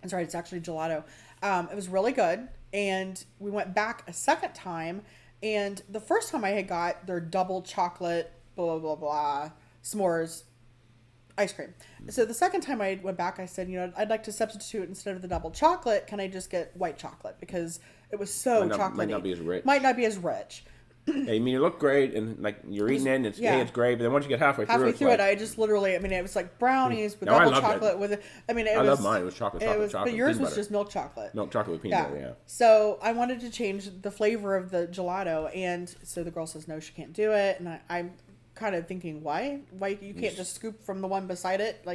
That's right, it's actually gelato. It was really good, and we went back a second time, and the first time I had got their double chocolate, blah, blah, blah, s'mores ice cream. So the second time I went back, I said, I'd like to substitute instead of the double chocolate. Can I just get white chocolate? Because it was so chocolatey. Might not be as rich. Might not be as rich. I mean, it looked great, and like you're eating it, and it's great. But then once you get halfway through it, I just literally, it was like brownies with double chocolate with it. I love mine. It was chocolate. But yours was just milk chocolate. Milk chocolate with peanut butter. Yeah. So I wanted to change the flavor of the gelato, and so the girl says no, she can't do it, and I'm kind of thinking why you can't just scoop from the one beside it,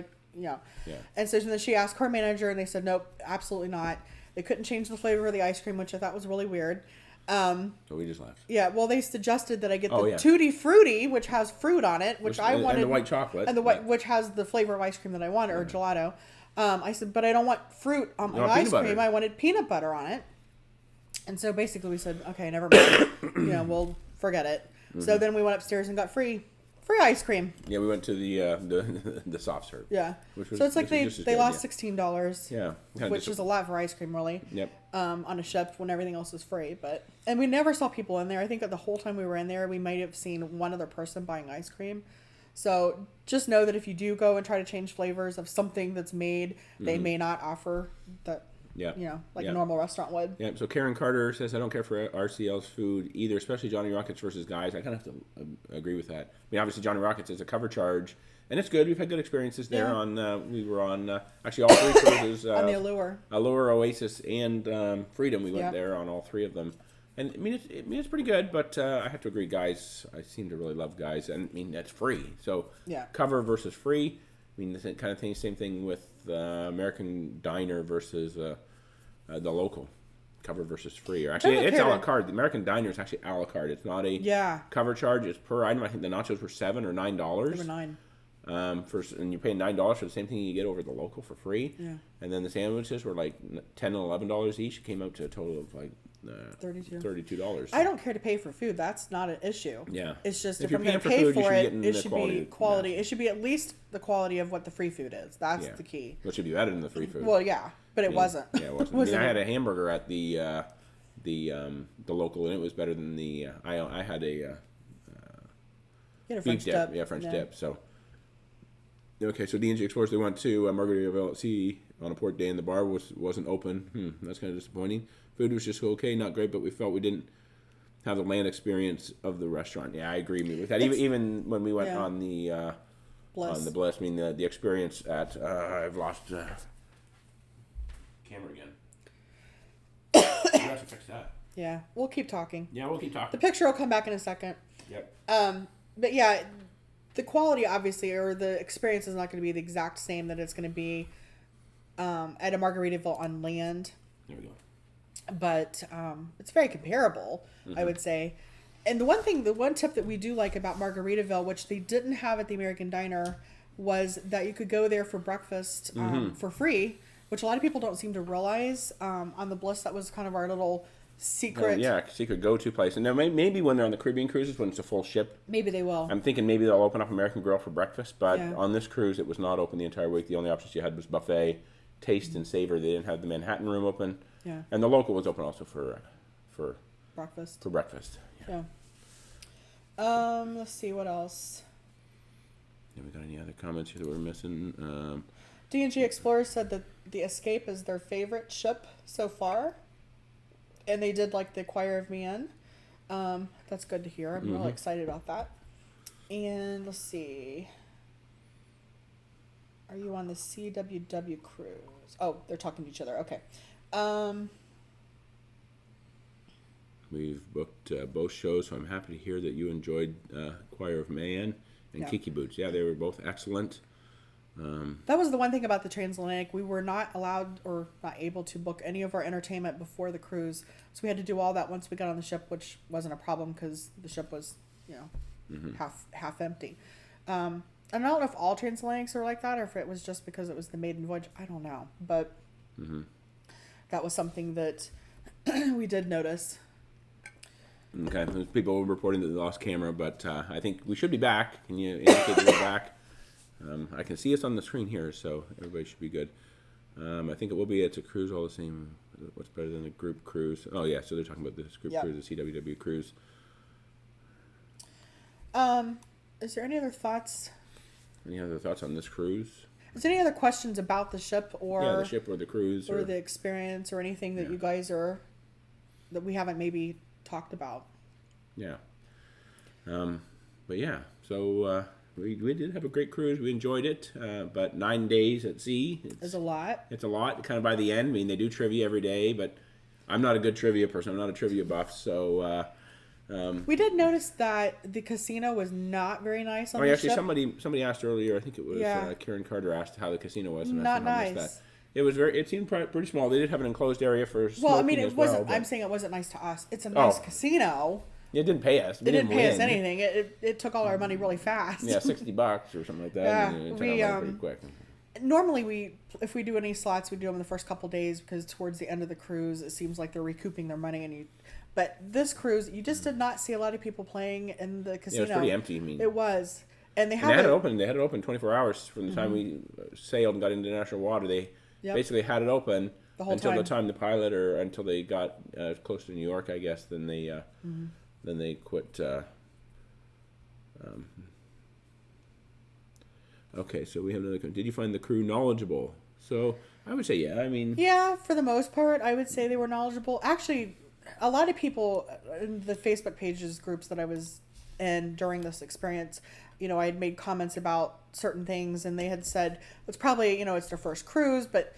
And so then she asked her manager, and they said nope, absolutely not. They couldn't change the flavor of the ice cream, which I thought was really weird. So we just laughed. Yeah, well, they suggested that I get the Tutti Frutti, which has fruit on it, which I wanted, and the white chocolate, and which has the flavor of ice cream that I wanted, or gelato. I said, but I don't want fruit on my ice cream. I wanted peanut butter on it. And so basically, we said, okay, never mind. We'll forget it. So then we went upstairs and got free ice cream. Yeah, we went to the soft serve. Yeah. So it's like they lost $16. Yeah. Which is a lot for ice cream, really. Yep. On a ship when everything else is free, and we never saw people in there. I think that the whole time we were in there, we might have seen one other person buying ice cream. So just know that if you do go and try to change flavors of something that's made, they may not offer that. Yeah. Like a normal restaurant would. Yeah. So Karen Carter says, I don't care for RCL's food either, especially Johnny Rockets versus Guys. I kind of have to agree with that. I mean, obviously Johnny Rockets is a cover charge, and it's good. We've had good experiences there. We were on actually all three cruises. On the Allure, Oasis, and Freedom. We went there on all three of them. And I mean, it's pretty good, but I have to agree, Guys. I seem to really love Guys, and I mean that's free. So cover versus free. I mean, the kind of thing. Same thing with American Diner versus the Local. Cover versus free. Or actually, it's a la carte. The American Diner is actually a la carte. It's not a cover charge. It's per item. I think the nachos were $7 or $9. They were $9. And you're paying $9 for the same thing you get over the Local for free. Yeah. And then the sandwiches were like $10 and $11 each. It came out to a total of like $32. I don't care to pay for food. That's not an issue. Yeah. It's just if I'm going to pay for it, it should be quality. It should be at least the quality of what the free food is. That's the key. What should be better than the free food? Well, yeah, but it wasn't. Yeah, it wasn't. I mean, I had a hamburger at the Local, and it was better than the. I had a French dip. Yeah, French dip. So. Okay, so DNG Explorers, they went to Margaritaville at Sea on a port day, and the bar wasn't open. That's kind of disappointing. Food was just okay, not great, but we felt we didn't have the land experience of the restaurant. Yeah, I agree with that. Even when we went on the Bliss, I mean the experience at I've lost camera again. We have to fix that. Yeah, we'll keep talking. Yeah, we'll keep talking. The picture will come back in a second. Yep. But yeah, the quality obviously, or the experience is not going to be the exact same that it's going to be at a Margaritaville on land. There we go. But it's very comparable, I would say. And the one tip that we do like about Margaritaville, which they didn't have at the American Diner, was that you could go there for breakfast for free, which a lot of people don't seem to realize. On the Bliss, that was kind of our little secret. Secret go-to place. And now maybe when they're on the Caribbean cruises, when it's a full ship. Maybe they will. I'm thinking maybe they'll open up American Grill for breakfast, but on this cruise, it was not open the entire week. The only options you had was buffet, taste, and savor. They didn't have the Manhattan room open. Yeah. And the local was open also for breakfast. For breakfast. Yeah. Let's see what else. Have we got any other comments here that we're missing? D&G Explorer said that the Escape is their favorite ship so far, and they did like the Choir of Me In. That's good to hear. I'm really excited about that. And let's see. Are you on the CWW cruise? Oh, they're talking to each other. Okay. We've booked both shows, so I'm happy to hear that you enjoyed Choir of Man and Kiki Boots. Yeah, they were both excellent. That was the one thing about the Transatlantic. We were not allowed or not able to book any of our entertainment before the cruise. So we had to do all that once we got on the ship, which wasn't a problem because the ship was, half empty. And I don't know if all Transatlantics are like that or if it was just because it was the maiden voyage. I don't know. But that was something that we did notice. Okay, there's people reporting that they lost camera, but I think we should be back. Can you indicate that we're back? I can see us on the screen here, so everybody should be good. I think it will be. It's a cruise all the same. What's better than a group cruise? Oh, yeah, so they're talking about this group cruise, the CWW cruise. Is there any other thoughts? Any other thoughts on this cruise? Is there any other questions about the ship or... Yeah, the ship or the cruise. Or the experience or anything that you guys are... that we haven't maybe talked about? Yeah. But yeah, so... We did have a great cruise. We enjoyed it, but 9 days at sea. It's a lot. It's a lot, kind of by the end. I mean, they do trivia every day, but I'm not a good trivia person. I'm not a trivia buff, so... we did notice that the casino was not very nice on the ship. Somebody asked earlier, I think it was Karen Carter asked how the casino was. And not I nice. That. It seemed pretty small. They did have an enclosed area for smoking. Well, I mean, it wasn't... but... I'm saying it wasn't nice to us. It's a nice casino. It didn't pay us. It didn't pay us anything. It took all our money really fast. Yeah, $60 or something like that. Yeah, and it turned out pretty quick. Normally, if we do any slots, we do them the first couple days because towards the end of the cruise, it seems like they're recouping their money. But this cruise, you just did not see a lot of people playing in the casino. Yeah, it was pretty empty. I mean, it was, and they had it open. They had it open 24 hours from the time we sailed and got into international water. They basically had it open until the time the pilot or until they got close to New York, I guess. Then they quit. Okay, so we have another. Did you find the crew knowledgeable? So I would say yeah. I mean, yeah, for the most part, I would say they were knowledgeable. Actually, a lot of people in the Facebook pages groups that I was in during this experience, I had made comments about certain things, and they had said it's probably it's their first cruise, but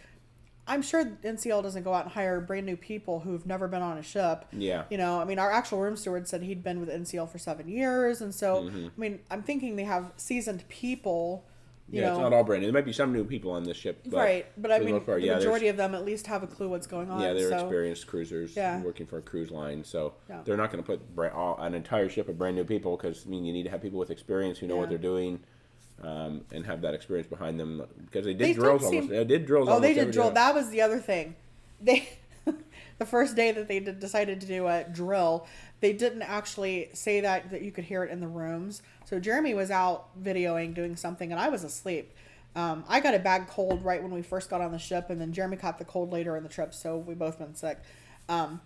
I'm sure NCL doesn't go out and hire brand new people who've never been on a ship. Yeah. I mean, our actual room steward said he'd been with NCL for 7 years. And so, I mean, I'm thinking they have seasoned people. It's not all brand new. There might be some new people on this ship. But right. But I mean, the majority of them at least have a clue what's going on. Yeah, they're experienced cruisers working for a cruise line. So they're not going to put an entire ship of brand new people because, I mean, you need to have people with experience who know what they're doing. And have that experience behind them because they did drills almost. They did drills. Oh, they did drill. That was the other thing. They, the first day that they decided to do a drill, they didn't actually say that you could hear it in the rooms. So Jeremy was out videoing, doing something, and I was asleep. I got a bad cold right when we first got on the ship, and then Jeremy caught the cold later in the trip, so we both been sick. So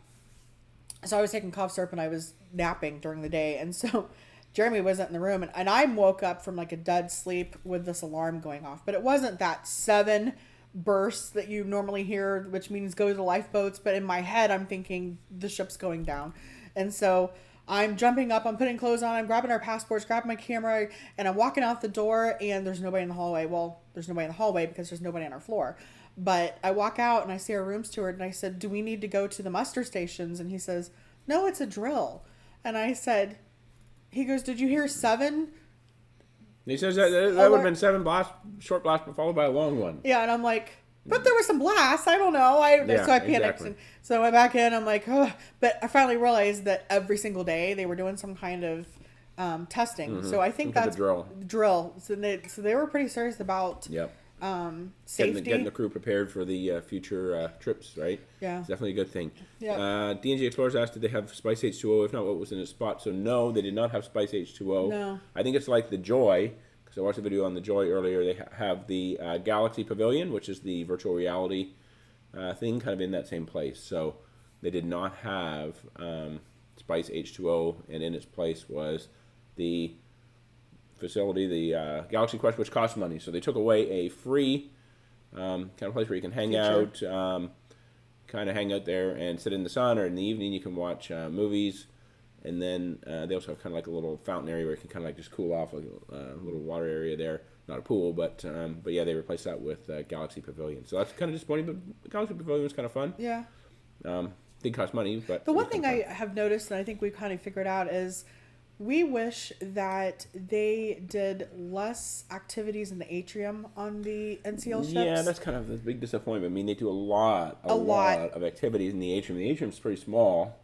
I was taking cough syrup, and I was napping during the day, and so Jeremy wasn't in the room, and I woke up from like a dead sleep with this alarm going off. But it wasn't that 7 bursts that you normally hear, which means go to the lifeboats. But in my head, I'm thinking the ship's going down. And so I'm jumping up, I'm putting clothes on, I'm grabbing our passports, grabbing my camera, and I'm walking out the door, and there's nobody in the hallway. Well, there's nobody in the hallway because there's nobody on our floor. But I walk out, and I see our room steward, and I said, do we need to go to the muster stations? And he says, no, it's a drill. And I said... He goes, did you hear 7? He says that would have been 7 blasts, short blasts, followed by a long one. Yeah, and I'm like, but there were some blasts. I don't know. So I panicked. Exactly. And so I went back in. I'm like, oh. But I finally realized that every single day they were doing some kind of testing. So I think that's the drill. So they were pretty serious about safety. Getting the crew prepared for the future trips, right? Yeah. It's definitely a good thing. Yeah. DNG Explorers asked, did they have Spice H2O? If not, what was in the spot? So no, they did not have Spice H2O. No. I think it's like the Joy, because I watched a video on the Joy earlier. They have the Galaxy Pavilion, which is the virtual reality thing, kind of in that same place. So they did not have Spice H2O, and in its place was the facility, the Galaxy Quest, which costs money. So they took away a free kind of place where you can hang out, kind of hang out there and sit in the sun, or in the evening you can watch movies. And then they also have kind of like a little fountain area where you can kind of like just cool off, like a little water area there. Not a pool, but yeah, they replaced that with Galaxy Pavilion. So that's kind of disappointing, but Galaxy Pavilion was kind of fun. Yeah. Did cost money, but the one thing I have noticed, and I think we've kind of figured out, is we wish that they did less activities in the atrium on the NCL ships. Yeah, that's kind of the big disappointment. I mean, they do a lot of activities in the atrium. The atrium's pretty small.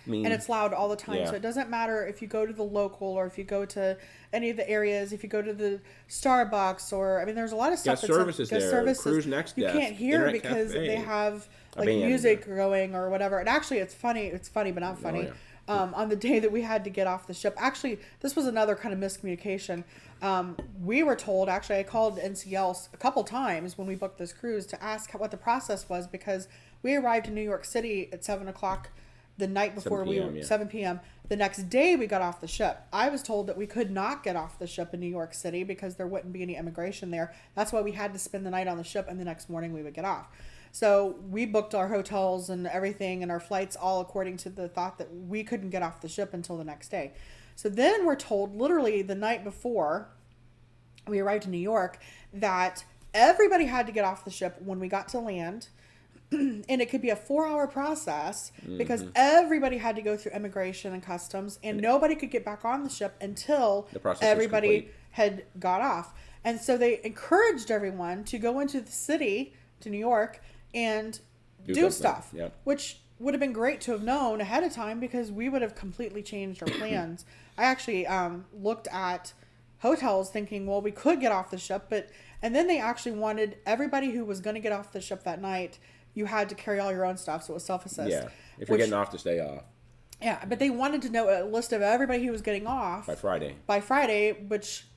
I mean, and it's loud all the time, yeah. So it doesn't matter if you go to the local or if you go to any of the areas, if you go to the Starbucks, or, I mean, there's a lot of stuff that's services there. Services. Cruise next you desk, can't hear Internet because Cafe, they have like music going or whatever. And actually, it's funny, but not funny. Oh, yeah. On the day that we had to get off the ship, actually, this was another kind of miscommunication. We were told, actually, I called NCL a couple times when we booked this cruise to ask what the process was, because we arrived in New York City at 7 o'clock the night before 7 p.m. The next day we got off the ship. I was told that we could not get off the ship in New York City because there wouldn't be any immigration there. That's why we had to spend the night on the ship, and the next morning we would get off. So we booked our hotels and everything and our flights all according to the thought that we couldn't get off the ship until the next day. So then we're told literally the night before we arrived in New York that everybody had to get off the ship when we got to land. And it could be a 4-hour process because everybody had to go through immigration and customs, and nobody could get back on the ship until everybody had got off. And so they encouraged everyone to go into the city, to New York, and do stuff, which would have been great to have known ahead of time, because we would have completely changed our plans. I actually looked at hotels thinking, well, we could get off the ship, and then they actually wanted everybody who was going to get off the ship that night, you had to carry all your own stuff, so it was self-assessed. Yeah, if you're getting off, to stay off. Yeah, but they wanted to know a list of everybody who was getting off by Friday, which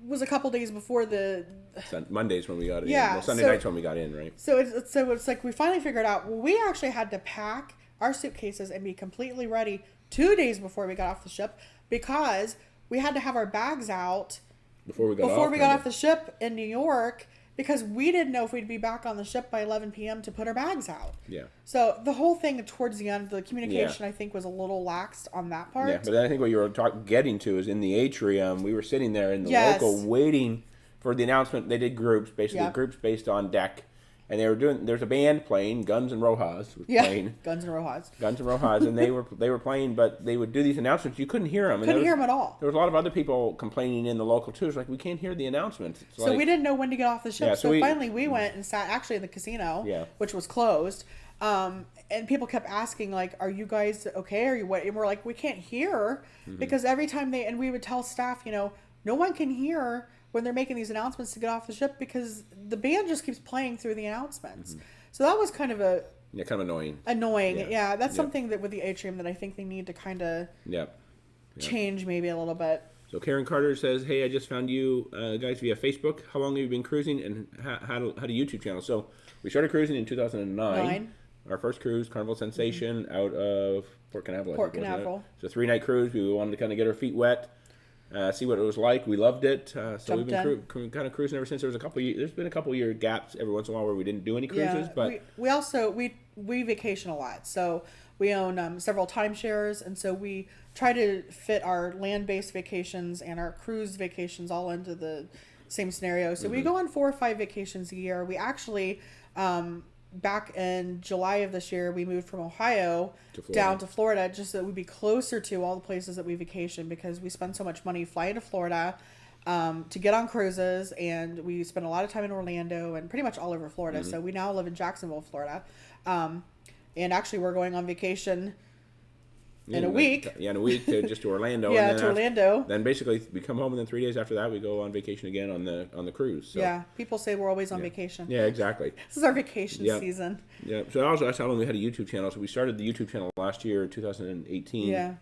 was a couple days before the Mondays when we got in. Yeah, well, Sunday nights when we got in, right? So it's like we finally figured out. Well, we actually had to pack our suitcases and be completely ready 2 days before we got off the ship, because we had to have our bags out before we got off the ship in New York, because we didn't know if we'd be back on the ship by 11 p.m. to put our bags out. Yeah. So the whole thing towards the end, the communication, I think, was a little laxed on that part. Yeah, but I think what you were getting to is in the atrium, we were sitting there in the local waiting for the announcement. They did groups, basically groups based on deck. And they were there's a band playing, Guns N' Rojas was playing. Guns N' Rojas. And they were playing, but they would do these announcements. You couldn't hear them. Couldn't hear them at all. There was a lot of other people complaining in the local too. It's like, we can't hear the announcements. So we didn't know when to get off the ship. So finally we went and sat actually in the casino, which was closed. And people kept asking, like, are you guys okay? Are you what? And we're like, we can't hear, because every time and we would tell staff, no one can hear when they're making these announcements to get off the ship, because the band just keeps playing through the announcements. So that was kind of kind of annoying. Yeah, that's something that with the atrium that I think they need to kind of change maybe a little bit. So Karen Carter says, hey, I just found you guys via Facebook. How long have you been cruising, and how do YouTube channel? So we started cruising in 2009. Our first cruise, Carnival Sensation, out of Port Canaveral. Port Canaveral. It's a 3-night cruise. We wanted to kind of get our feet wet. See what it was like. We loved it. So we've been kind of cruising ever since. There's been a couple year gaps every once in a while where we didn't do any cruises. But we also we vacation a lot. So we own several timeshares, and so we try to fit our land-based vacations and our cruise vacations all into the same scenario. So we go on 4 or 5 vacations a year. We actually back in July of this year, we moved from Ohio down to Florida, just so that we'd be closer to all the places that we vacation, because we spend so much money flying to Florida to get on cruises, and we spend a lot of time in Orlando and pretty much all over Florida. So we now live in Jacksonville, Florida. And actually we're going on vacation in a week. In a week to just to Orlando. Yeah, and then Orlando. Then basically we come home, and then 3 days after that we go on vacation again on the cruise. So. Yeah, people say we're always on vacation. Yeah, exactly. This is our vacation season. Yeah. So I was telling them we had a YouTube channel. So we started the YouTube channel last year, 2018. Yeah.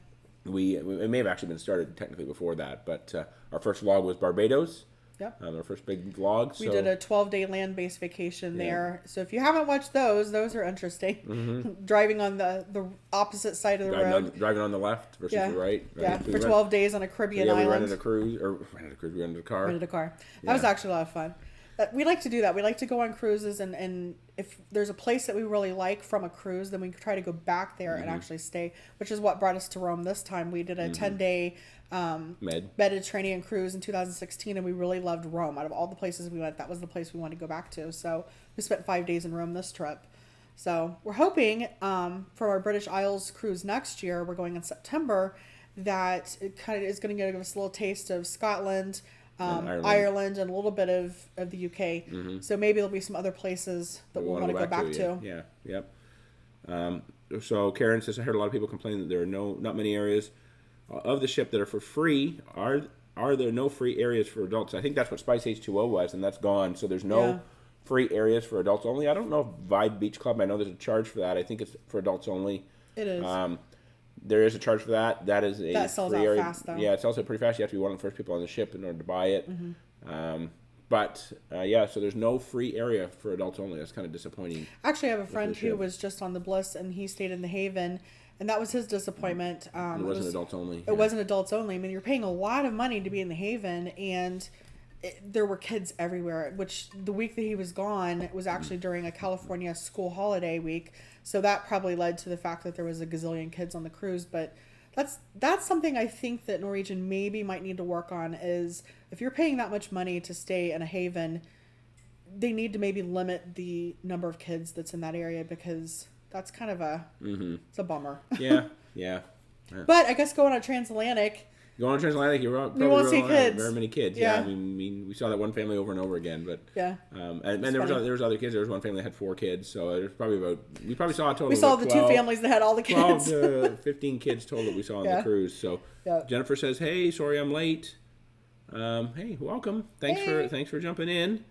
It may have actually been started technically before that, but our first vlog was Barbados. Yep. Our first big vlog. We did a 12-day land-based vacation there. So if you haven't watched those are interesting. Mm-hmm. Driving on the opposite side of the road. Driving on the left versus the right. Yeah, for 12 days on a Caribbean island. We rented a cruise, we rented a car. Rented a car. That was actually a lot of fun. We like to do that. We like to go on cruises, and if there's a place that we really like from a cruise, then we try to go back there and actually stay, which is what brought us to Rome this time. We did a 10-day Mediterranean cruise in 2016, and we really loved Rome. Out of all the places we went, that was the place we wanted to go back to. So we spent 5 days in Rome this trip. So we're hoping for our British Isles cruise next year, we're going in September, that it kind of is going to give us a little taste of Scotland, Ireland, and a little bit of the UK. Mm-hmm. So maybe there'll be some other places that we'll want to go back to. Yeah, yep. So Karen says, I heard a lot of people complain that there are not many areas of the ship that are for free. Are there no free areas for adults? I think that's what Spice H2O was, and that's gone. So there's no free areas for adults only. I don't know if Vibe Beach Club, I know there's a charge for that. I think it's for adults only. It is. There is a charge for that. That is a that sells free out area. fast, though. Yeah, it sells out pretty fast. You have to be one of the first people on the ship in order to buy it. Mm-hmm. So there's no free area for adults only. That's kind of disappointing. Actually, I have a friend who was just on the Bliss, and he stayed in the Haven, and that was his disappointment. It wasn't adults only. It wasn't adults only. I mean, you're paying a lot of money to be in the Haven, and there were kids everywhere, which the week that he was gone, it was actually during a California school holiday week. So that probably led to the fact that there was a gazillion kids on the cruise. But that's something I think that Norwegian maybe might need to work on, is if you're paying that much money to stay in a Haven, they need to maybe limit the number of kids that's in that area, because that's kind of it's a bummer. Yeah. But I guess going on Transatlantic, Going on Transatlantic, you won't see kids. Very many kids. Yeah. I mean, we saw that one family over and over again. But and there was other kids. There was one family that had 4 kids. So there's probably we probably saw a total. We saw the 2 families that had all the kids. 12 to 15 kids total that we saw on the cruise. So Jennifer says, "Hey, sorry I'm late. Hey, welcome. Thanks for jumping in."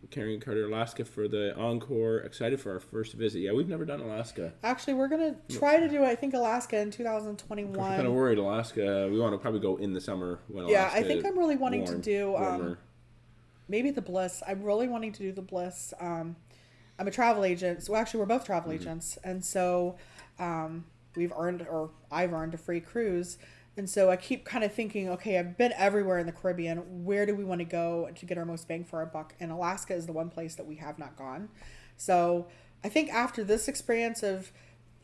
Carrying Carter, Alaska for the Encore. Excited for our first visit. Yeah, we've never done Alaska. Actually, we're going to try to do, I think, Alaska in 2021. I'm kind of worried. Alaska, we want to probably go in the summer when Alaska I think I'm really wanting to do maybe the Bliss. I'm really wanting to do the Bliss. I'm a travel agent. So actually, we're both travel agents. And so I've earned a free cruise. And so I keep kind of thinking, okay, I've been everywhere in the Caribbean. Where do we want to go to get our most bang for our buck? And Alaska is the one place that we have not gone. So I think after this experience of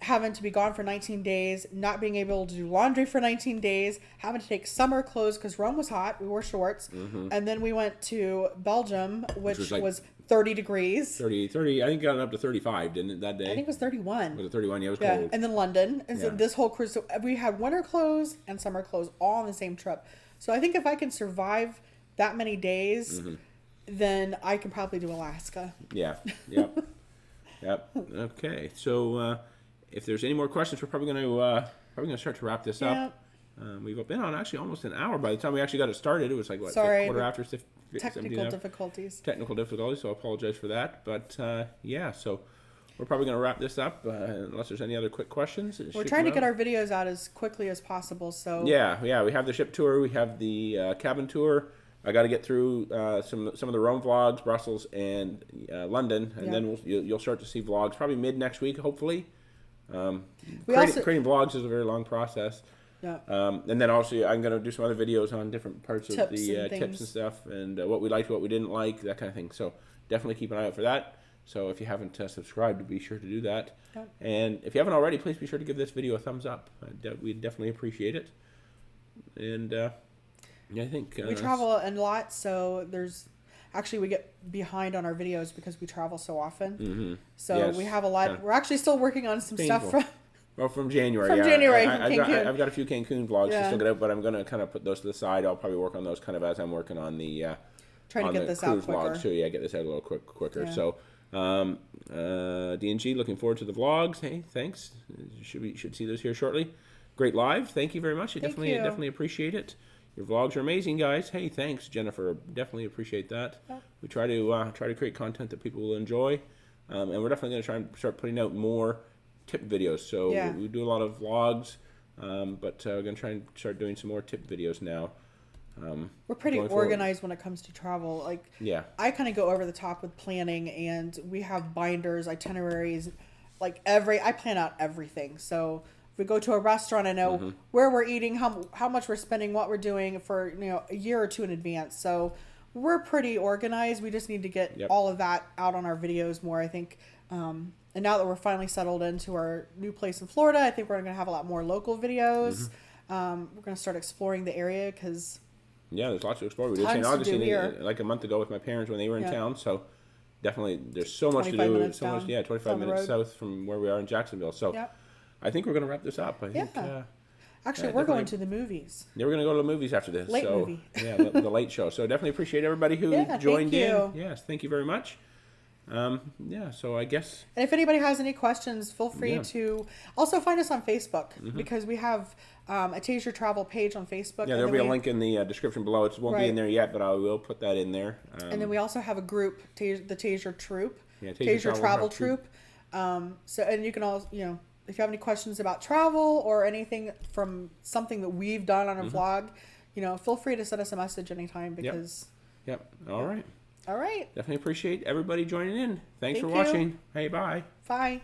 having to be gone for 19 days, not being able to do laundry for 19 days, having to take summer clothes because Rome was hot, we wore shorts. Mm-hmm. And then we went to Belgium, which was 30 degrees. 30, I think it got up to 35, didn't it, that day? I think it was 31. Was it 31? Yeah, it was cold. And then London. And so this whole cruise, so we had winter clothes and summer clothes all on the same trip. So I think if I can survive that many days, then I can probably do Alaska. Yeah. Yep. Yep. Okay. So if there's any more questions, we're probably going to start to wrap this up. We've been on actually almost an hour. By the time we actually got it started, it was like quarter after. Technical difficulties. So I apologize for that. But so we're probably going to wrap this up unless there's any other quick questions. We're trying to get our videos out as quickly as possible. So we have the ship tour, we have the cabin tour. I got to get through some of the Rome vlogs, Brussels and London, and then you'll start to see vlogs probably mid next week, hopefully. Creating vlogs is a very long process. Yeah. And then also I'm going to do some other videos on different parts of the tips and stuff, and what we liked, what we didn't like, that kind of thing. So definitely keep an eye out for that. So if you haven't subscribed, be sure to do that. Yeah. And if you haven't already, please be sure to give this video a thumbs up. We'd definitely appreciate it. And I think we travel a lot, so we get behind on our videos because we travel so often. Mm-hmm. So we have a lot. We're actually still working on some stuff from January. I've got a few Cancun vlogs to still get out, but I'm going to kind of put those to the side. I'll probably work on those kind of as I'm working on the trying to get this out quicker. Vlogs too. Get this out a little quicker. Yeah. So D&G, looking forward to the vlogs. Hey, thanks. Should see those here shortly. Great live. Thank you very much. I definitely appreciate it. Your vlogs are amazing, guys. Hey, thanks, Jennifer. Definitely appreciate that. Yeah. We try to create content that people will enjoy, and we're definitely going to try and start putting out more tip videos. So we do a lot of vlogs, but we're going to try and start doing some more tip videos now. We're pretty organized when it comes to travel. Like, I kind of go over the top with planning, and we have binders, itineraries, like I plan out everything. So if we go to a restaurant, I know where we're eating, how much we're spending, what we're doing for a year or two in advance. So we're pretty organized. We just need to get all of that out on our videos more, I think. And now that we're finally settled into our new place in Florida, I think we're going to have a lot more local videos. We're going to start exploring the area because there's lots to explore. We did St. Augustine like a month ago with my parents when they were in town. So definitely there's so much to do. 25 minutes south from where we are in Jacksonville. So I think we're going to wrap this up. I think. Actually, we're going to the movies. Yeah, we're going to go to the movies after this. Movie. The late show. So definitely appreciate everybody who joined in. Yes, thank you very much. So I guess. And if anybody has any questions, feel free to also find us on Facebook because we have a Taser Travel page on Facebook. Yeah, there'll be a link in the description below. It won't be in there yet, but I will put that in there. And then we also have a group, the Taser Troop. Taser Travel Troop. So, and you can all, if you have any questions about travel or anything from something that we've done on a vlog, feel free to send us a message anytime because. All right. All right. Definitely appreciate everybody joining in. Thanks for watching. Hey, bye. Bye.